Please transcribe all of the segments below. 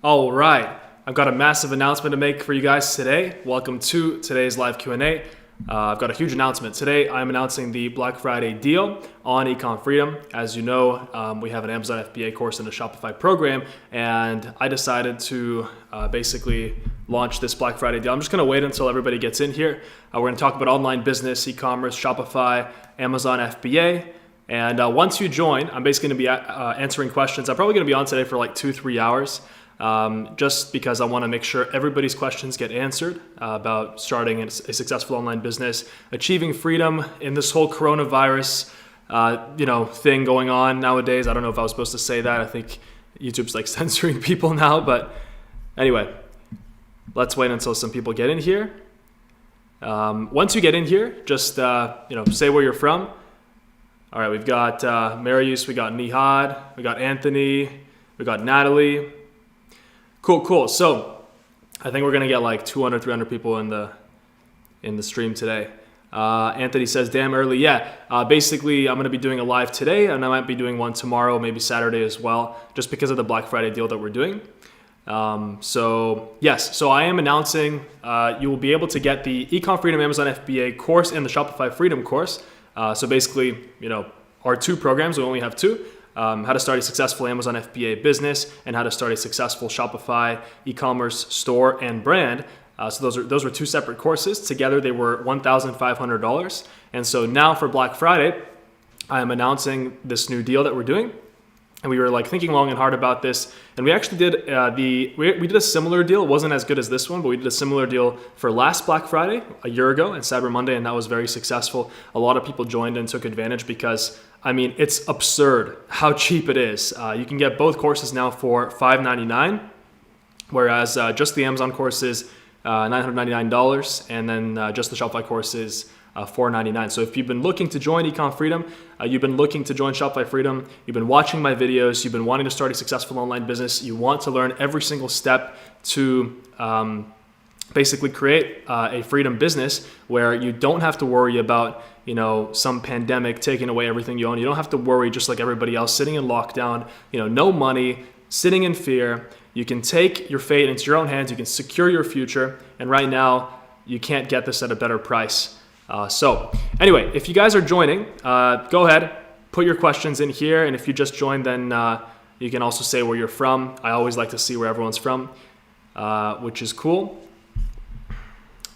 All right, I've got a massive announcement to make for you guys today. Welcome to today's live Q&A. I've got a huge announcement. Today, I'm announcing the Black Friday deal on Ecom Freedom. As you know, we have an Amazon FBA course and a Shopify program, and I decided to basically launch this Black Friday deal. I'm just going to wait until everybody gets in here. We're going to talk about online business, e-commerce, Shopify, Amazon FBA. And once you join, I'm basically going to be answering questions. I'm probably going to be on today for like 2-3 hours. Just because I want to make sure everybody's questions get answered about starting a successful online business, achieving freedom in this whole coronavirus, thing going on nowadays. I don't know if I was supposed to say that. I think YouTube's like censoring people now, but anyway, let's wait until some people get in here. Once you get in here, just say where you're from. All right, we've got Marius, we got Nihad, we got Anthony, we got Natalie. Cool. So I think we're going to get like 200, 300 people in the stream today. Anthony says, damn early. Yeah, basically I'm going to be doing a live today, and I might be doing one tomorrow, maybe Saturday as well, just because of the Black Friday deal that we're doing. So I am announcing you will be able to get the Ecom Freedom Amazon FBA course and the Shopify Freedom course. So basically, our two programs, we only have two. How to start a successful Amazon FBA business and how to start a successful Shopify e-commerce store and brand. So those were two separate courses. Together they were $1,500. And so now for Black Friday, I am announcing this new deal that we're doing. And we were like thinking long and hard about this. And we actually did we did a similar deal. It wasn't as good as this one, but we did a similar deal for last Black Friday a year ago and Cyber Monday, and that was very successful. A lot of people joined and took advantage because it's absurd how cheap it is. You can get both courses now for $599, whereas just the Amazon course is $999, and then just the Shopify course is $499. So if you've been looking to join Ecom Freedom, you've been looking to join Shopify Freedom, you've been watching my videos, you've been wanting to start a successful online business, you want to learn every single step to basically create a freedom business where you don't have to worry about some pandemic taking away everything you own. You don't have to worry, just like everybody else, sitting in lockdown, no money, sitting in fear. You can take your fate into your own hands. You can secure your future. And right now, you can't get this at a better price. So anyway, if you guys are joining, go ahead, put your questions in here. And if you just joined, then you can also say where you're from. I always like to see where everyone's from, which is cool.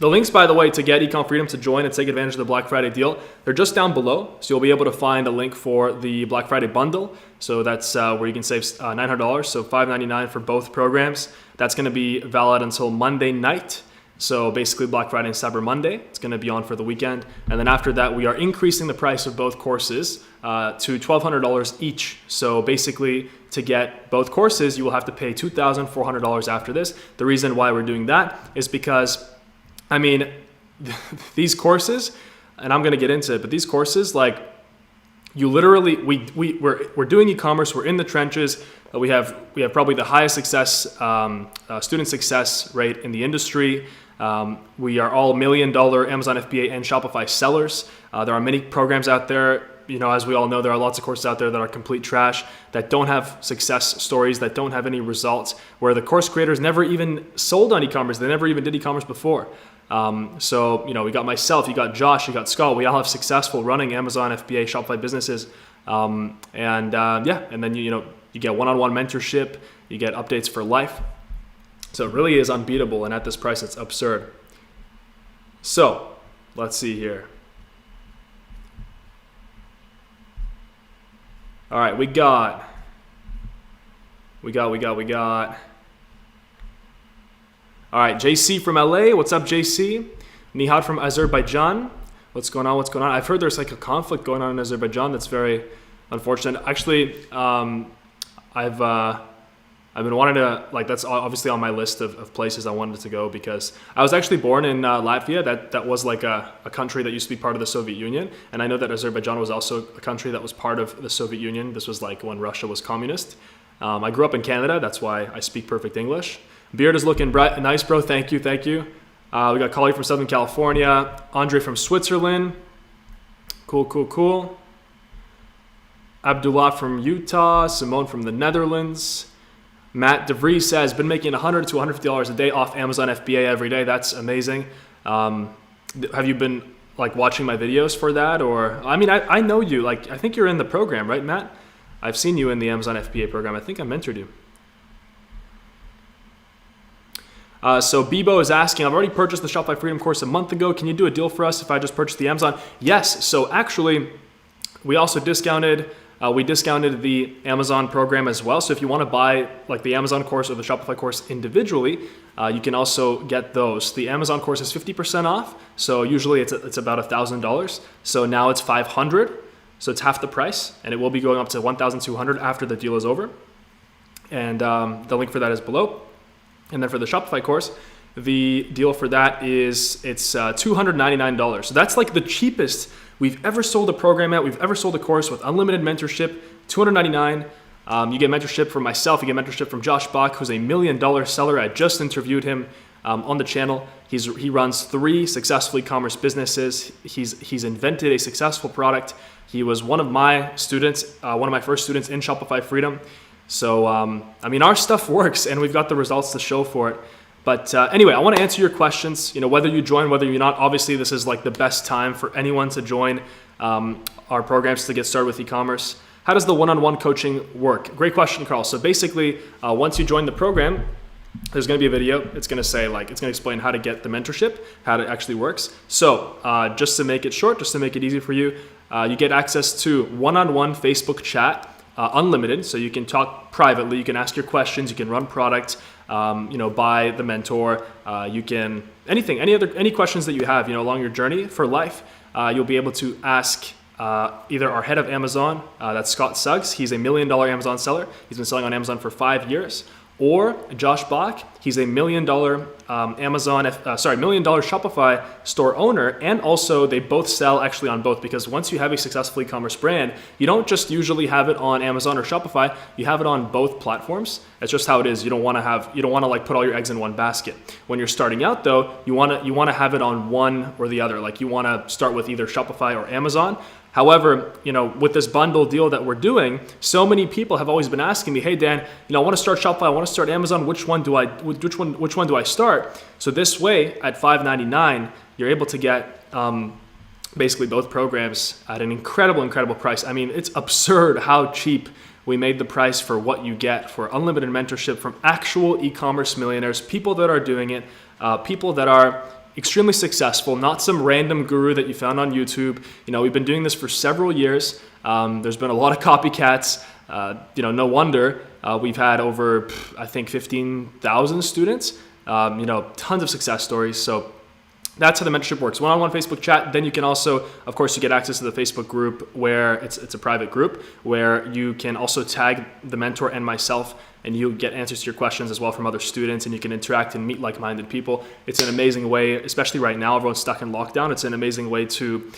The links, by the way, to get Ecom Freedom to join and take advantage of the Black Friday deal, they're just down below. So you'll be able to find a link for the Black Friday bundle. So that's where you can save $900, so $599 for both programs. That's going to be valid until Monday night. So basically Black Friday and Cyber Monday, it's going to be on for the weekend. And then after that, we are increasing the price of both courses to $1,200 each. So basically to get both courses, you will have to pay $2,400 after this. The reason why we're doing that is because these courses, and I'm going to get into it, but these courses, like you literally, we're doing e-commerce, we're in the trenches. We have probably the highest student success rate in the industry. We are all $1 million Amazon FBA and Shopify sellers. There are many programs out there. As we all know, there are lots of courses out there that are complete trash, that don't have success stories, that don't have any results, where the course creators never even sold on e-commerce. They never even did e-commerce before. We got myself, you got Josh, you got Skull. We all have successful running Amazon FBA Shopify businesses. And then you get one-on-one mentorship, you get updates for life. So it really is unbeatable, and at this price, it's absurd. So let's see here. All right, we got. All right, JC from LA. What's up, JC? Nihad from Azerbaijan. What's going on? I've heard there's like a conflict going on in Azerbaijan. That's very unfortunate. Actually, I've been wanting to, that's obviously on my list of places I wanted to go, because I was actually born in Latvia. That was like a country that used to be part of the Soviet Union. And I know that Azerbaijan was also a country that was part of the Soviet Union. This was like when Russia was communist. I grew up in Canada. That's why I speak perfect English. Beard is looking bright. Nice, bro. Thank you. We got Kali from Southern California. Andre from Switzerland. Cool. Abdullah from Utah. Simone from the Netherlands. Matt DeVries says, been making $100 to $150 a day off Amazon FBA every day. That's amazing. Have you been like watching my videos for that? Or, I mean, I know you, like, I think you're in the program, right, Matt? I've seen you in the Amazon FBA program. I think I mentored you. So Bebo is asking, I've already purchased the Shopify Freedom course a month ago. Can you do a deal for us if I just purchased the Amazon? Yes. So actually, we also discounted the Amazon program as well. So if you want to buy like the Amazon course or the Shopify course individually, you can also get those. The Amazon course is 50% off. So usually it's about $1,000. So now it's $500. So it's half the price, and it will be going up to $1,200 after the deal is over. And the link for that is below. And then for the Shopify course, the deal for that is it's $299. So that's like the cheapest we've ever sold a program at. We've ever sold a course with unlimited mentorship, $299. You get mentorship from myself. You get mentorship from Josh Bach, who's a $1 million seller. I just interviewed him on the channel. He runs 3 successful e-commerce businesses. He's invented a successful product. He was one of my students, one of my first students in Shopify Freedom. So, I mean, our stuff works, and we've got the results to show for it. But anyway, I want to answer your questions. You know, whether you join, whether you're not. Obviously, this is like the best time for anyone to join our programs to get started with e-commerce. How does the one-on-one coaching work? Great question, Carl. So basically, once you join the program, there's going to be a video. It's going to say it's going to explain how to get the mentorship, how it actually works. So just to make it short, just to make it easy for you, you get access to one-on-one Facebook chat. Unlimited, so you can talk privately, you can ask your questions, you can run product, buy the mentor, you can any questions that you have, along your journey for life, you'll be able to ask either our head of Amazon, that's Scott Suggs. He's a $1 million Amazon seller. He's been selling on Amazon for 5 years. Or Josh Bach, he's a $1 million $1 million Shopify store owner, and also they both sell actually on both, because once you have a successful e-commerce brand, you don't just usually have it on Amazon or Shopify, you have it on both platforms. That's just how it is. You don't want to like put all your eggs in one basket. When you're starting out though, you want to have it on one or the other. Like you want to start with either Shopify or Amazon. However, with this bundle deal that we're doing, so many people have always been asking me, "Hey Dan, I want to start Shopify, I want to start Amazon. Which one do I start?" So this way, at $599, you're able to get basically both programs at an incredible price. I mean, it's absurd how cheap we made the price for what you get for unlimited mentorship from actual e-commerce millionaires, people that are doing it, people that are extremely successful, not some random guru that you found on YouTube. We've been doing this for several years. There's been a lot of copycats. No wonder we've had over, I think, 15,000 students. Tons of success stories. So that's how the mentorship works. One-on-one Facebook chat. Then you can also, of course, you get access to the Facebook group where it's a private group where you can also tag the mentor and myself, and you get answers to your questions as well from other students, and you can interact and meet like-minded people. It's an amazing way, especially right now, everyone's stuck in lockdown. It's an amazing way to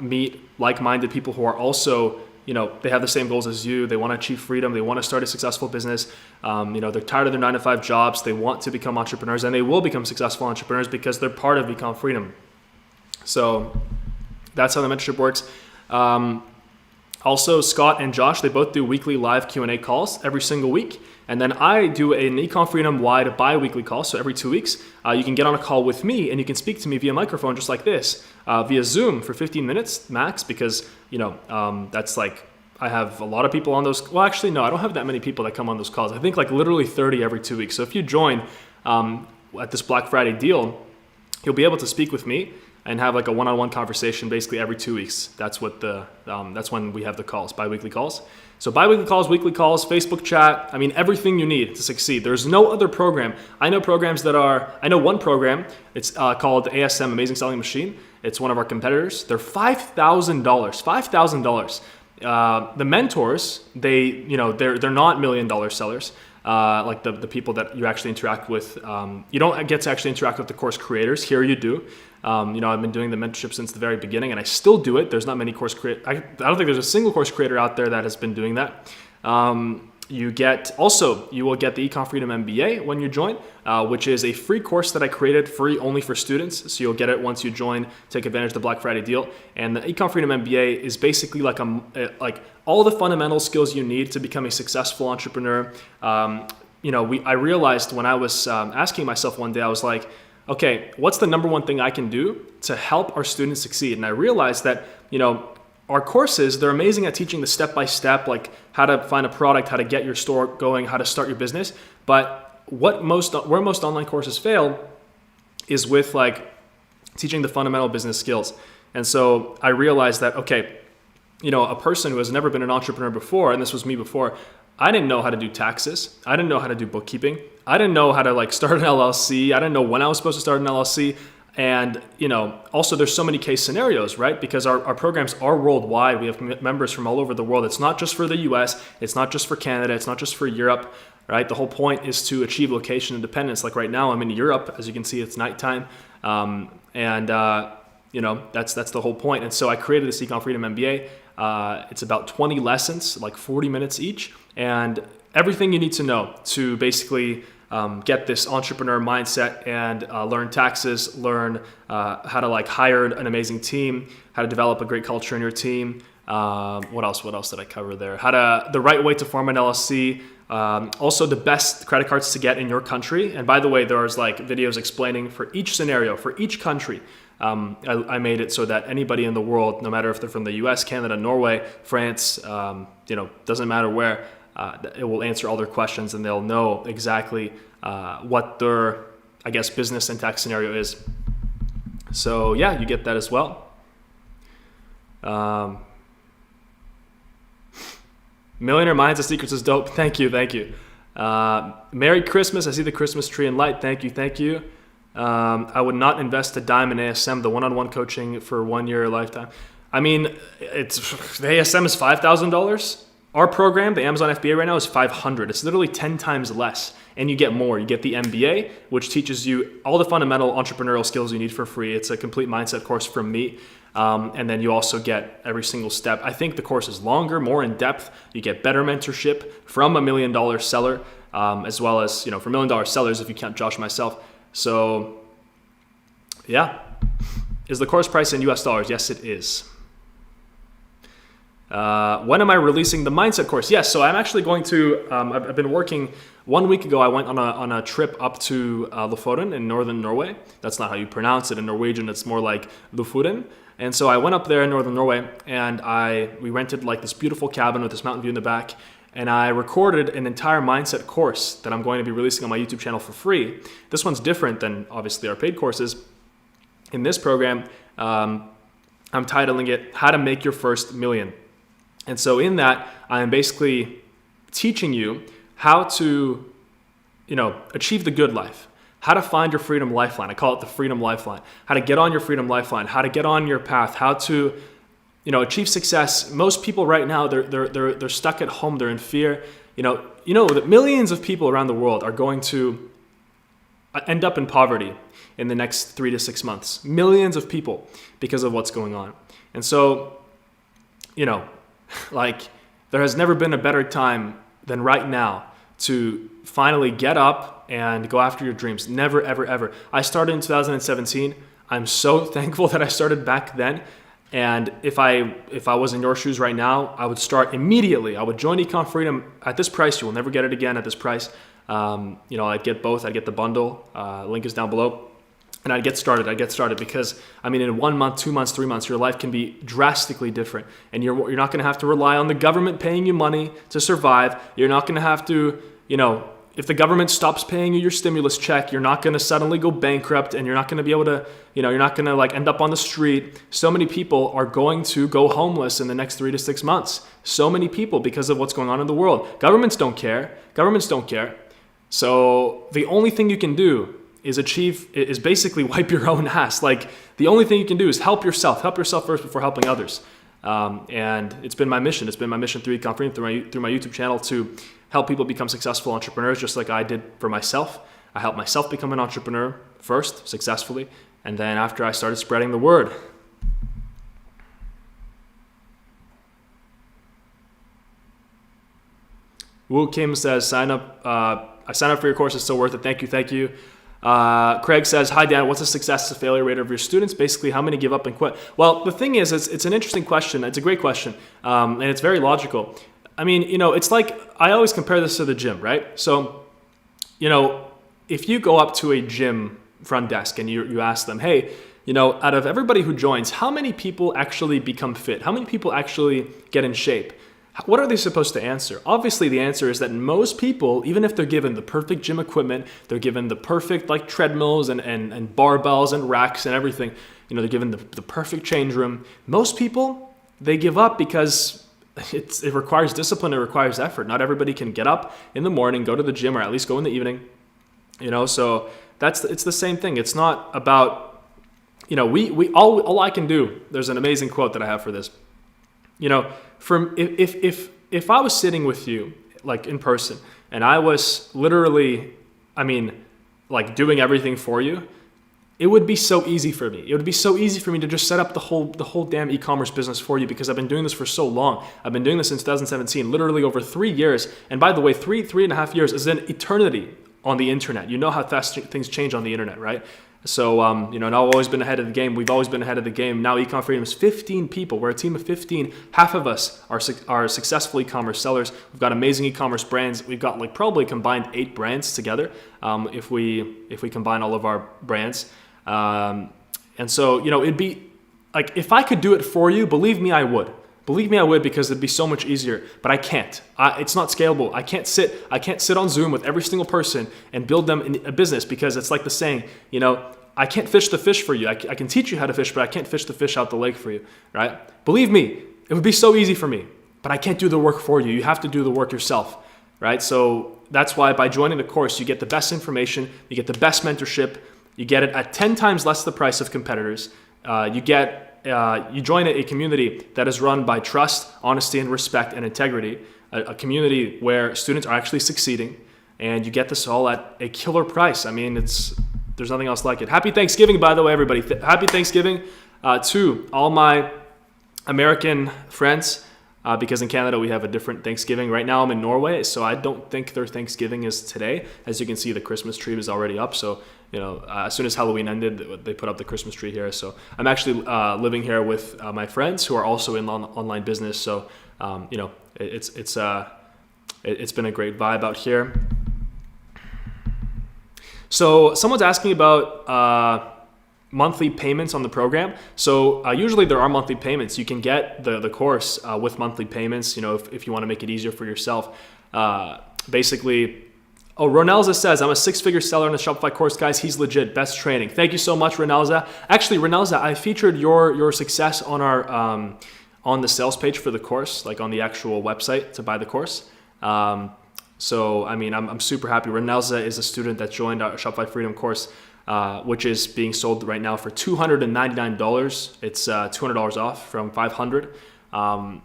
meet like-minded people who are also, they have the same goals as you. They want to achieve freedom. They want to start a successful business. They're tired of their 9-to-5 jobs. They want to become entrepreneurs, and they will become successful entrepreneurs because they're part of Ecom Freedom. So that's how the mentorship works. Also, Scott and Josh, they both do weekly live Q&A calls every single week. And then I do an Ecom Freedom-wide bi-weekly call, so every 2 weeks. You can get on a call with me, and you can speak to me via microphone just like this, via Zoom for 15 minutes max, because, that's like, I have a lot of people on those. Well, actually, no, I don't have that many people that come on those calls. I think like literally 30 every 2 weeks. So if you join at this Black Friday deal, you'll be able to speak with me and have like a one-on-one conversation basically every 2 weeks. That's what that's when we have the calls, bi-weekly calls. So bi-weekly calls, weekly calls, Facebook chat, I mean, everything you need to succeed. There's no other program. I know one program, it's called ASM, Amazing Selling Machine. It's one of our competitors. They're $5,000. The mentors, they're not $1 million sellers. Like the people that you actually interact with. You don't get to actually interact with the course creators. Here you do. I've been doing the mentorship since the very beginning, and I still do it. There's not many course creators. I don't think there's a single course creator out there that has been doing that. You will get the Ecom Freedom MBA when you join, which is a free course that I created, free only for students. So you'll get it once you join, take advantage of the Black Friday deal. And the Ecom Freedom MBA is basically like all the fundamental skills you need to become a successful entrepreneur. I realized when I was asking myself one day, I was like, okay, what's the number one thing I can do to help our students succeed? And I realized that, our courses, they're amazing at teaching the step-by-step, like how to find a product, how to get your store going, how to start your business. But where most online courses fail is with like teaching the fundamental business skills. And so I realized that, okay, a person who has never been an entrepreneur before, and this was me before, I didn't know how to do taxes. I didn't know how to do bookkeeping. I didn't know how to like start an LLC. I didn't know when I was supposed to start an LLC. And, also there's so many case scenarios, right? Because our programs are worldwide. We have members from all over the world. It's not just for the US. It's not just for Canada. It's not just for Europe, right? The whole point is to achieve location independence. Like right now I'm in Europe. As you can see, it's nighttime. That's the whole point. And so I created this Ecom Freedom MBA. It's about 20 lessons, like 40 minutes each, and everything you need to know to basically get this entrepreneur mindset and learn taxes, learn how to like hire an amazing team, how to develop a great culture in your team. What else did I cover there? The right way to form an LLC. Also the best credit cards to get in your country. And by the way, there's like videos explaining for each scenario, for each country. I made it so that anybody in the world, no matter if they're from the US, Canada, Norway, France, doesn't matter where, it will answer all their questions and they'll know exactly what their, business and tax scenario is. So yeah, you get that as well. Millionaire Minds of Secrets is dope. Thank you. Merry Christmas. I see the Christmas tree and light. Thank you. I would not invest a dime in ASM, the one-on-one coaching for 1 year lifetime. I mean, the ASM is $5,000. Our program, the Amazon FBA right now, is $500. It's literally 10 times less, and you get more. You get the MBA, which teaches you all the fundamental entrepreneurial skills you need for free. It's a complete mindset course from me. And then you also get every single step. I think the course is longer, more in depth. You get better mentorship from $1 million seller, as well as, for $1 million sellers, if you count Josh and myself. So yeah. Is the course price in US dollars? Yes, it is. When am I releasing the mindset course? Yes, so I'm actually going to, I've been working, 1 week ago I went on a trip up to Lofoten in northern Norway. That's not how you pronounce it in Norwegian, it's more like Lofoten. And so I went up there in northern Norway and we rented like this beautiful cabin with this mountain view in the back, and I recorded an entire mindset course that I'm going to be releasing on my YouTube channel for free. This one's different than obviously our paid courses. In this program, I'm titling it How to Make Your First Million. And so in that, I am basically teaching you how to, achieve the good life, how to find your freedom lifeline. I call it the freedom lifeline. How to get on your freedom lifeline, how to get on your path, how to, achieve success. Most people right now, they're stuck at home. They're in fear. That millions of people around the world are going to end up in poverty in the next 3 to 6 months. Millions of people because of what's going on. And so, there has never been a better time than right now to finally get up and go after your dreams. Never, ever, ever. I started in 2017. I'm so thankful that I started back then. And if I was in your shoes right now, I would start immediately. I would join Ecom Freedom at this price. You will never get it again at this price. I'd get both. I'd get the bundle. Link is down below. And I'd get started because, in 1 month, 2 months, 3 months, your life can be drastically different. And you're not going to have to rely on the government paying you money to survive. You're not going to have to, if the government stops paying you your stimulus check, you're not going to suddenly go bankrupt, and you're not going to be able to, you're not going to end up on the street. So many people are going to go homeless in the next 3 to 6 months. So many people because of what's going on in the world. Governments don't care. So the only thing you can do is basically wipe your own ass. Like, the only thing you can do is help yourself first before helping others. And it's been my mission. Through Ecom Freedom, through my YouTube channel, to help people become successful entrepreneurs, just like I did for myself. I helped myself become an entrepreneur first, successfully, and then after I started spreading the word. Wu Kim says, I signed up for your course. It's so worth it. Thank you. Craig says, hi Dan, what's the success to failure rate of your students? Basically, how many give up and quit? Well, the thing is, it's an interesting question. It's a great question. And it's very logical. It's like, I always compare this to the gym, right? So if you go up to a gym front desk and you ask them, hey, out of everybody who joins, how many people actually become fit? How many people actually get in shape? What are they supposed to answer? Obviously, the answer is that most people, even if they're given the perfect gym equipment, they're given the perfect treadmills and barbells and racks and everything, they're given the perfect change room. Most people, they give up because it requires discipline, it requires effort. Not everybody can get up in the morning, go to the gym, or at least go in the evening. So it's the same thing. It's not about, all I can do. There's an amazing quote that I have for this. If I was sitting with you in person and I was literally, doing everything for you, it would be so easy for me. It would be so easy for me to just set up the whole damn e-commerce business for you, because I've been doing this for so long. I've been doing this since 2017, literally over 3 years. And by the way, three and a half years is an eternity on the internet. You know how fast things change on the internet, right? So, and I've always been ahead of the game. We've always been ahead of the game. Now Ecom Freedom is 15 people. We're a team of 15. Half of us are successful e-commerce sellers. We've got amazing e-commerce brands. We've got probably combined 8 brands together, if we combine all of our brands. And so, it'd be if I could do it for you, believe me, I would. Believe me, I would, because it'd be so much easier, but I can't. It's not scalable. I can't sit on Zoom with every single person and build them in a business, because it's like the saying, I can't fish the fish for you. I can teach you how to fish, but I can't fish the fish out the lake for you, right? Believe me, it would be so easy for me, but I can't do the work for you. You have to do the work yourself, right? So that's why by joining the course, you get the best information, you get the best mentorship, you get it at 10 times less the price of competitors. You join a community that is run by trust, honesty, and respect and integrity, a community where students are actually succeeding, and you get this all at a killer price. There's nothing else like it. Happy Thanksgiving, by the way, everybody. Happy Thanksgiving to all my American friends, because in Canada we have a different Thanksgiving. Right now I'm in Norway, so I don't think their Thanksgiving is today. As you can see, the Christmas tree is already up, so as soon as Halloween ended, they put up the Christmas tree here. So I'm actually living here with my friends who are also in online business. So it's been a great vibe out here. So someone's asking about monthly payments on the program. So usually there are monthly payments. You can get the course with monthly payments. If you want to make it easier for yourself. Basically. Oh, Ronelza says, I'm a 6-figure seller in the Shopify course, guys. He's legit. Best training. Thank you so much, Ronelza. Actually, Ronelza, I featured your success on our on the sales page for the course, on the actual website to buy the course. So, I'm super happy. Ronelza is a student that joined our Shopify Freedom course, which is being sold right now for $299. It's $200 off from $500.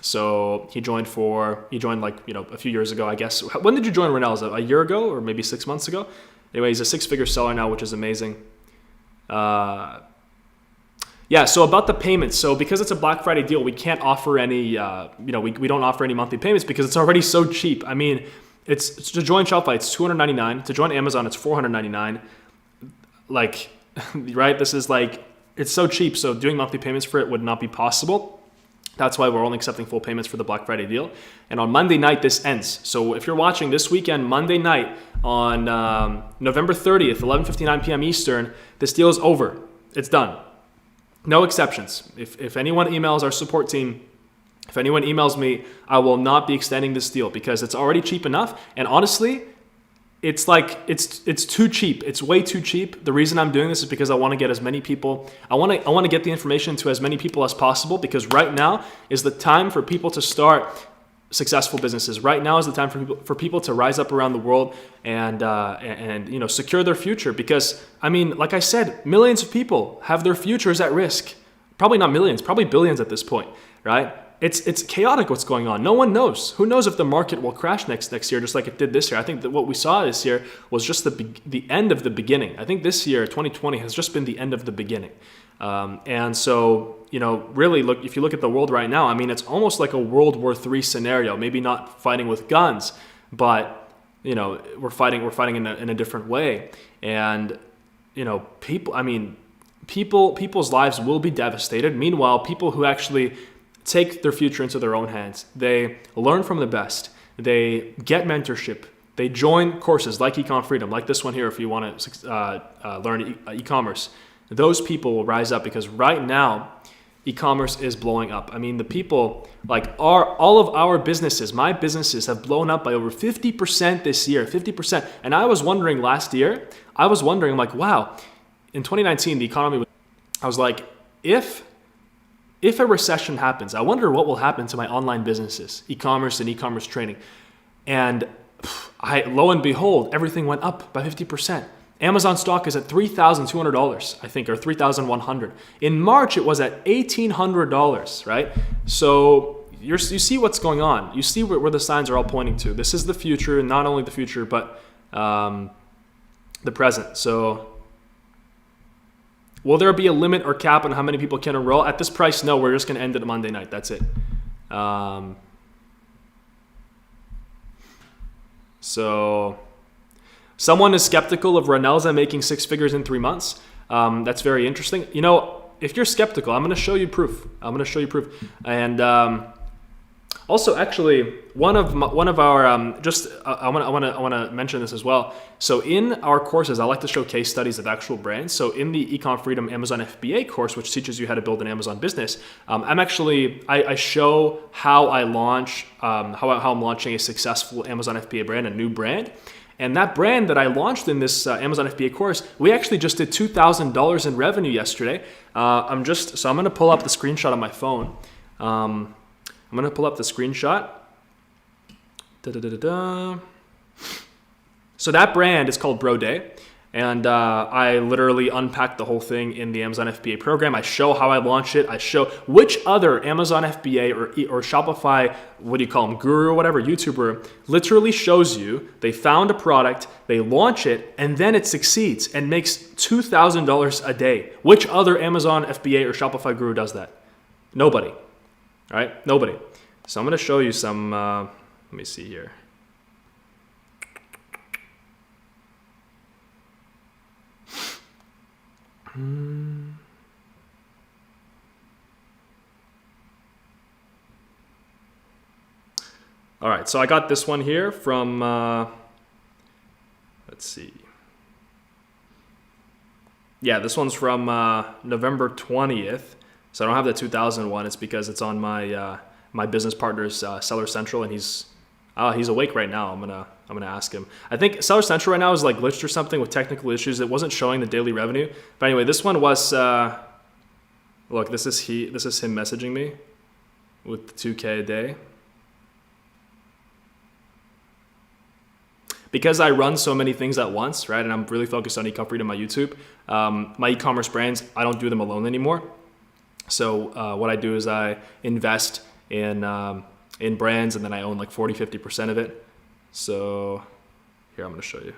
So he joined a few years ago, I guess. When did you join Ronelza? A year ago or maybe 6 months ago? Anyway, he's a 6-figure seller now, which is amazing. So about the payments. So because it's a Black Friday deal, we can't offer any, we don't offer any monthly payments because it's already so cheap. It's to join Shopify, it's $299. To join Amazon, it's $499. Right? This is it's so cheap. So doing monthly payments for it would not be possible. That's why we're only accepting full payments for the Black Friday deal. And on Monday night, this ends. So if you're watching this weekend, Monday night on November 30th, 11:59 p.m. Eastern, this deal is over. It's done. No exceptions. If anyone emails our support team, if anyone emails me, I will not be extending this deal because it's already cheap enough. And honestly, it's too cheap. It's way too cheap. The reason I'm doing this is because I want to get as many people. I want to get the information to as many people as possible, because right now is the time for people to start successful businesses. Right now is the time for people to rise up around the world and secure their future. Because like I said, millions of people have their futures at risk. Probably not millions, probably billions at this point, right? It's chaotic what's going on. No one knows. Who knows if the market will crash next year, just like it did this year? I think that what we saw this year was just the end of the beginning. I think this year, 2020, has just been the end of the beginning. And so, really, if you look at the world right now, it's almost like a World War III scenario. Maybe not fighting with guns, but we're fighting in a different way. And people's lives will be devastated. Meanwhile, people who actually take their future into their own hands, they learn from the best, they get mentorship, they join courses like Ecom Freedom, like this one here if you want to learn e-commerce. Those people will rise up because right now, e-commerce is blowing up. I mean, the people, like all of our businesses, my businesses have blown up by over 50% this year, 50%. And I was wondering last year, I'm like, wow, in 2019, the economy I was like, if a recession happens, I wonder what will happen to my online businesses, e-commerce and e-commerce training. And lo and behold, everything went up by 50%. Amazon stock is at $3,200, I think, or $3,100. In March, it was at $1,800, right? So you see what's going on. You see where the signs are all pointing to. This is the future, and not only the future, but the present. So will there be a limit or cap on how many people can enroll? At this price, no, we're just going to end it Monday night. That's it. So someone is skeptical of Ranelza making 6 figures in 3 months. That's very interesting. You know, if you're skeptical, I'm going to show you proof. And also, actually, one of our I want to mention this as well. So in our courses, I like to show case studies of actual brands. So in the Ecom Freedom Amazon FBA course, which teaches you how to build an Amazon business, I show how I launch how I'm launching a successful Amazon FBA brand, a new brand. And that brand that I launched in this Amazon FBA course, we actually just did $2,000 in revenue yesterday. I'm going to pull up the screenshot on my phone. I'm going to pull up the screenshot. So that brand is called Bro Day. And I literally unpack the whole thing in the Amazon FBA program. I show how I launch it. I show which other Amazon FBA or Shopify, what do you call them, guru or whatever, YouTuber, literally shows you they found a product, they launch it, and then it succeeds and makes $2,000 a day. Which other Amazon FBA or Shopify guru does that? Nobody. All right? Nobody. So I'm going to show you some, let me see here. All right, so I got this one here from, let's see. Yeah, this one's from November 20th. So I don't have the 2001. It's because it's on my my business partner's Seller Central, and he's awake right now. I'm gonna ask him. I think Seller Central right now is like glitched or something with technical issues. It wasn't showing the daily revenue. But anyway, this one was. Look, this is him messaging me with the 2K a day. Because I run so many things at once, right? And I'm really focused on Ecom Freedom, my YouTube. My e-commerce brands, I don't do them alone anymore. So what I do is I invest in brands, and then I own like 40-50% of it. So here, I'm going to show you.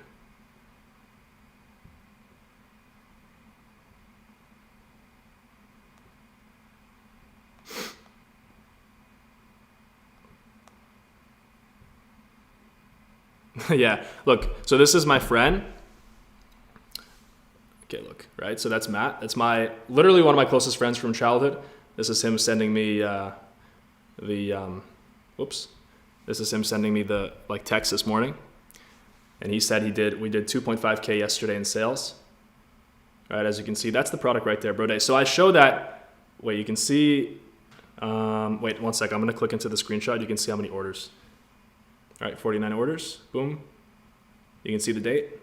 Yeah, look, so this is my friend. Okay, look, right? So that's Matt. That's literally one of my closest friends from childhood. This is him sending me this is him sending me the text this morning. And he said we did 2.5K yesterday in sales. All right, as you can see, that's the product right there, Bro Day. So I show that, wait, you can see, wait, 1 second. I'm going to click into the screenshot. You can see how many orders. All right, 49 orders, boom. You can see the date.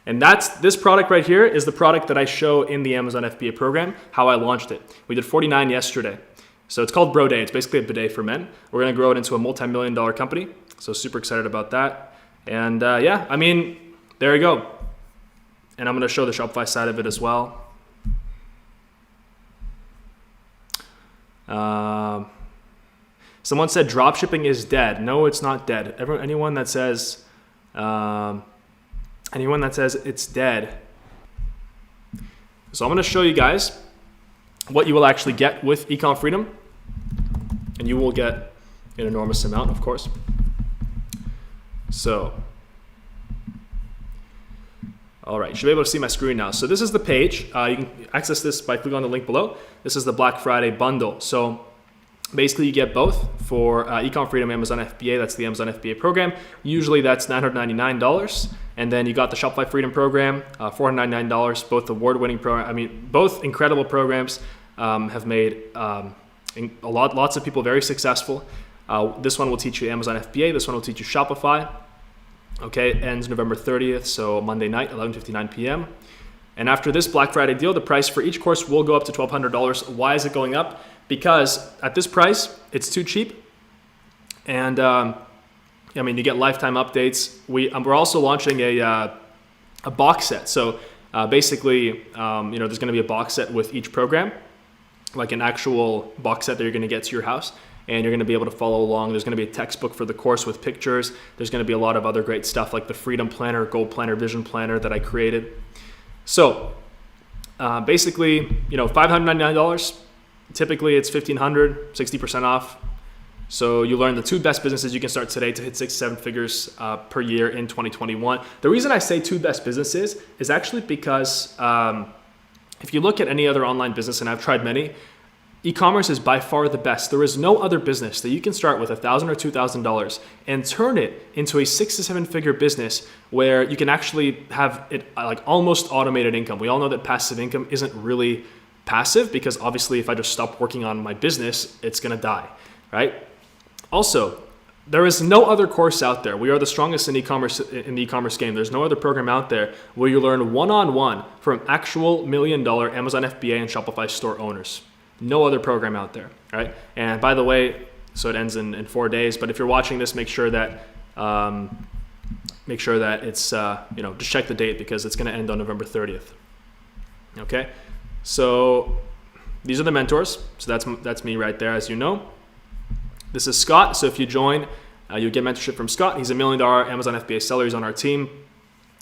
And this product right here is the product that I show in the Amazon FBA program, how I launched it. We did 49 yesterday. So it's called Bro Day. It's basically a bidet for men. We're gonna grow it into a multi-million-dollar company. So super excited about that. And yeah, I mean, there you go. And I'm gonna show the Shopify side of it as well. Someone said dropshipping is dead. No, it's not dead. Anyone that says it's dead. So I'm going to show you guys what you will actually get with Ecom Freedom, and you will get an enormous amount, of course. So, all right, you should be able to see my screen now. So this is the page. You can access this by clicking on the link below. This is the Black Friday bundle. So Basically, you get both for Ecom Freedom Amazon FBA. That's the Amazon FBA program. Usually that's $999. And then you got the Shopify Freedom program, $499. Both award-winning both incredible programs have made lots of people very successful. This one will teach you Amazon FBA. This one will teach you Shopify. Okay, it ends November 30th, so Monday night, 11:59 p.m. And after this Black Friday deal, the price for each course will go up to $1,200. Why is it going up? Because at this price, it's too cheap. And you get lifetime updates. We're also launching a box set. So basically, there's going to be a box set with each program, like an actual box set that you're going to get to your house. And you're going to be able to follow along. There's going to be a textbook for the course with pictures. There's going to be a lot of other great stuff like the Freedom Planner, Goal Planner, Vision Planner that I created. So basically, $599. Typically, it's $1,500, 60% off. So you learn the 2 best businesses you can start today to hit 6-7 figures per year in 2021. The reason I say 2 best businesses is actually because if you look at any other online business, and I've tried many, e-commerce is by far the best. There is no other business that you can start with $1,000 or $2,000 and turn it into a 6 to 7 figure business where you can actually have it like almost automated income. We all know that passive income isn't really passive because obviously if I just stop working on my business, it's going to die, right? Also, there is no other course out there. We are the strongest in the e-commerce game. There's no other program out there where you learn one-on-one from actual $1 million Amazon FBA and Shopify store owners. No other program out there, right? And by the way, so it ends in 4 days, but if you're watching this, make sure that it's, just check the date because it's going to end on November 30th. Okay? So these are the mentors. So that's me right there, as you know. This is Scott. So if you join, you'll get mentorship from Scott. He's a $1 million Amazon FBA seller. He's on our team.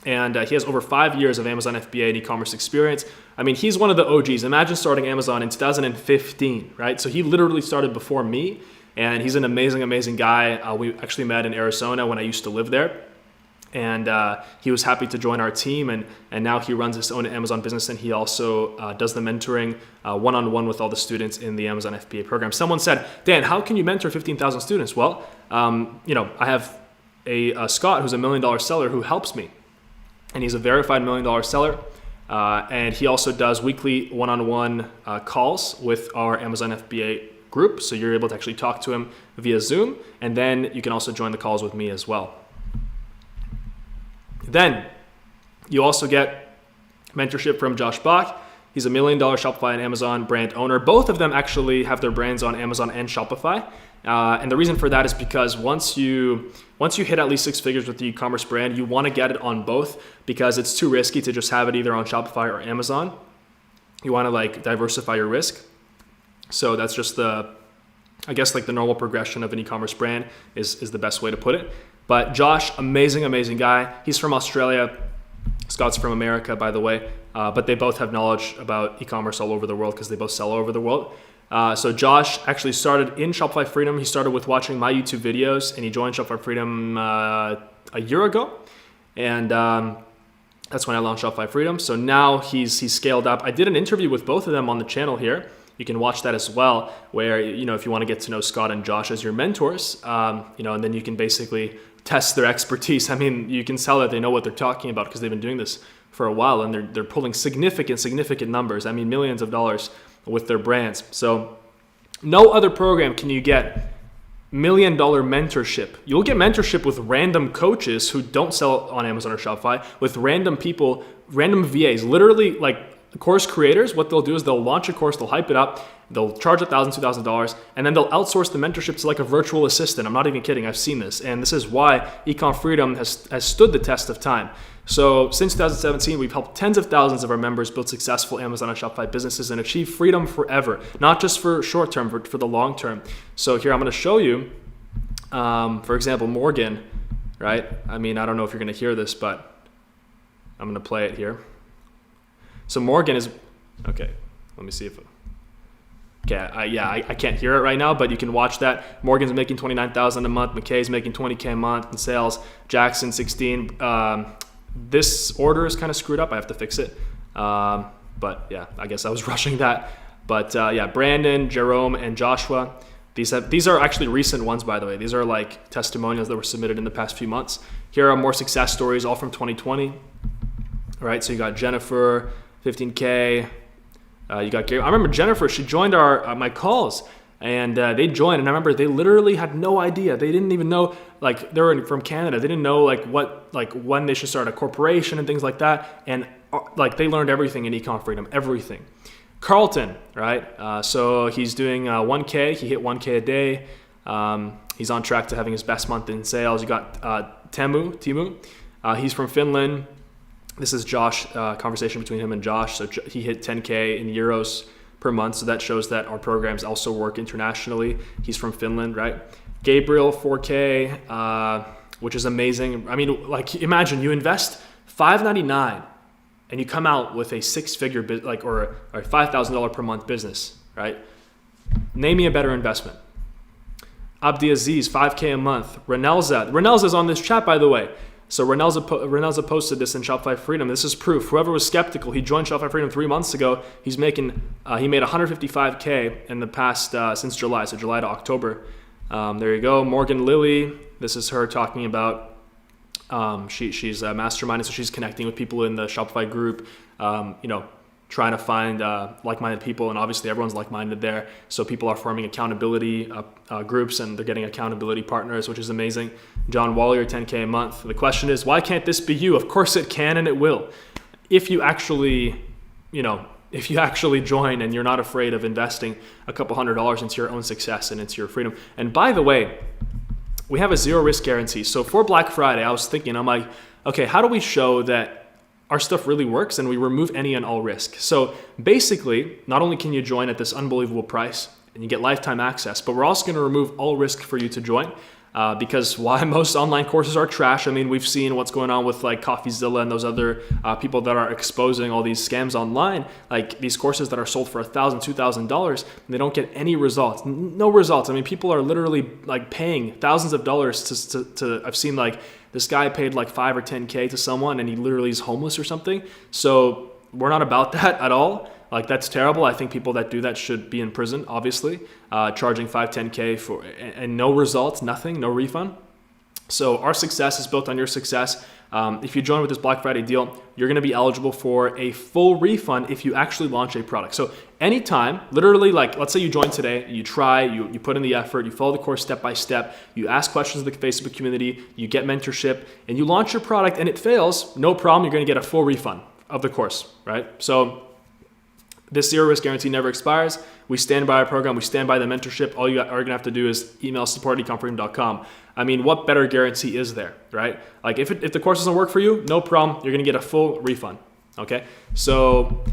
And he has over 5 years of Amazon FBA and e-commerce experience. I mean, he's one of the OGs. Imagine starting Amazon in 2015, right? So he literally started before me. And he's an amazing, amazing guy. We actually met in Arizona when I used to live there. And he was happy to join our team, and now he runs his own Amazon business, and he also does the mentoring one-on-one with all the students in the Amazon FBA program. Someone said, Dan, how can you mentor 15,000 students? Well, I have a Scott who's a $1 million seller who helps me, and he's a verified $1 million seller, and he also does weekly one-on-one calls with our Amazon FBA group, so you're able to actually talk to him via Zoom, and then you can also join the calls with me as well. Then you also get mentorship from Josh Bach. He's a $1 million Shopify and Amazon brand owner. Both of them actually have their brands on Amazon and Shopify. And the reason for that is because once you hit at least 6 figures with the e-commerce brand, you want to get it on both because it's too risky to just have it either on Shopify or Amazon. You want to diversify your risk. So that's just the normal progression of an e-commerce brand is the best way to put it. But Josh, amazing, amazing guy. He's from Australia. Scott's from America, by the way. But they both have knowledge about e-commerce all over the world because they both sell all over the world. So Josh actually started in Shopify Freedom. He started with watching my YouTube videos, and he joined Shopify Freedom a year ago. And that's when I launched Shopify Freedom. So now he's scaled up. I did an interview with both of them on the channel here. You can watch that as well, where, if you want to get to know Scott and Josh as your mentors, and then you can basically test their expertise. I mean, you can tell that they know what they're talking about because they've been doing this for a while, and they're pulling significant numbers. I mean, millions of dollars with their brands. So no other program can you get $1 million mentorship. You'll get mentorship with random coaches who don't sell on Amazon or Shopify, with random people, random VAs, literally course creators. What they'll do is they'll launch a course, they'll hype it up, they'll charge $1,000, $2,000, and then they'll outsource the mentorship to a virtual assistant. I'm not even kidding. I've seen this. And this is why Ecom Freedom has stood the test of time. So since 2017, we've helped tens of thousands of our members build successful Amazon and Shopify businesses and achieve freedom forever, not just for short term, but for the long term. So here I'm going to show you, for example, Morgan, right? I mean, I don't know if you're going to hear this, but I'm going to play it here. So Morgan is, okay, let me see if, I can't hear it right now, but you can watch that. Morgan's making $29,000 a month. McKay's making $20K a month in sales. Jackson, 16. This order is kind of screwed up. I have to fix it. But yeah, I guess I was rushing that. But Brandon, Jerome, and Joshua, These are actually recent ones, by the way. These are like testimonials that were submitted in the past few months. Here are more success stories, all from 2020. All right, so you got Jennifer, 15K. You got Gary. I remember Jennifer, she joined my calls, and they joined, and I remember they literally had no idea. They didn't even know, like, they were from Canada. They didn't know when they should start a corporation and things like that. And like, they learned everything in Ecom Freedom, everything. Carlton, right? So he's doing 1K. He hit 1K a day. He's on track to having his best month in sales. You got Timu. He's from Finland. This is Josh, conversation between him and Josh. So he hit 10K in euros per month. So that shows that our programs also work internationally. He's from Finland, right? Gabriel, 4K, which is amazing. I mean, like, imagine you invest $599 and you come out with a six-figure or a $5,000 per month business, right? Name me a better investment. Abdi Aziz, 5K a month. Renelza's on this chat, by the way. So Renelza posted this in Shopify Freedom. This is proof. Whoever was skeptical, he joined Shopify Freedom 3 months ago. He made 155K in the past since July, so July to October. There you go. Morgan Lilly. This is her talking about. She's a mastermind, so she's connecting with people in the Shopify group. Trying to find like-minded people, and obviously everyone's like-minded there. So people are forming accountability groups, and they're getting accountability partners, which is amazing. John Wallier, 10K a month. The question is, why can't this be you? Of course it can, and it will. If you actually join and you're not afraid of investing a couple $100s into your own success and into your freedom. And by the way, we have a zero risk guarantee. So for Black Friday, I was thinking, I'm like, okay, how do we show that our stuff really works and we remove any and all risk? So basically, not only can you join at this unbelievable price and you get lifetime access, but we're also going to remove all risk for you to join. Because why most online courses are trash. I mean, we've seen what's going on with like CoffeeZilla and those other people that are exposing all these scams online. Like these courses that are sold for $1,000, $2,000, they don't get any results. No results. I mean, people are literally like paying thousands of dollars to I've seen like this guy paid like 5 or 10K to someone and he literally is homeless or something. So we're not about that at all. Like, that's terrible. I think people that do that should be in prison, obviously, charging 5, 10K for and no results, nothing, no refund. So our success is built on your success. If you join with this Black Friday deal, you're going to be eligible for a full refund if you actually launch a product. So anytime, literally, like, let's say you join today, you try, you put in the effort, you follow the course step by step, you ask questions in the Facebook community, you get mentorship, and you launch your product and it fails, no problem, you're going to get a full refund of the course, right? So this zero risk guarantee never expires. We stand by our program. We stand by the mentorship. All you are going to have to do is email support@ecomfreedom.com. I mean, what better guarantee is there, right? Like if the course doesn't work for you, no problem. You're going to get a full refund. Okay. So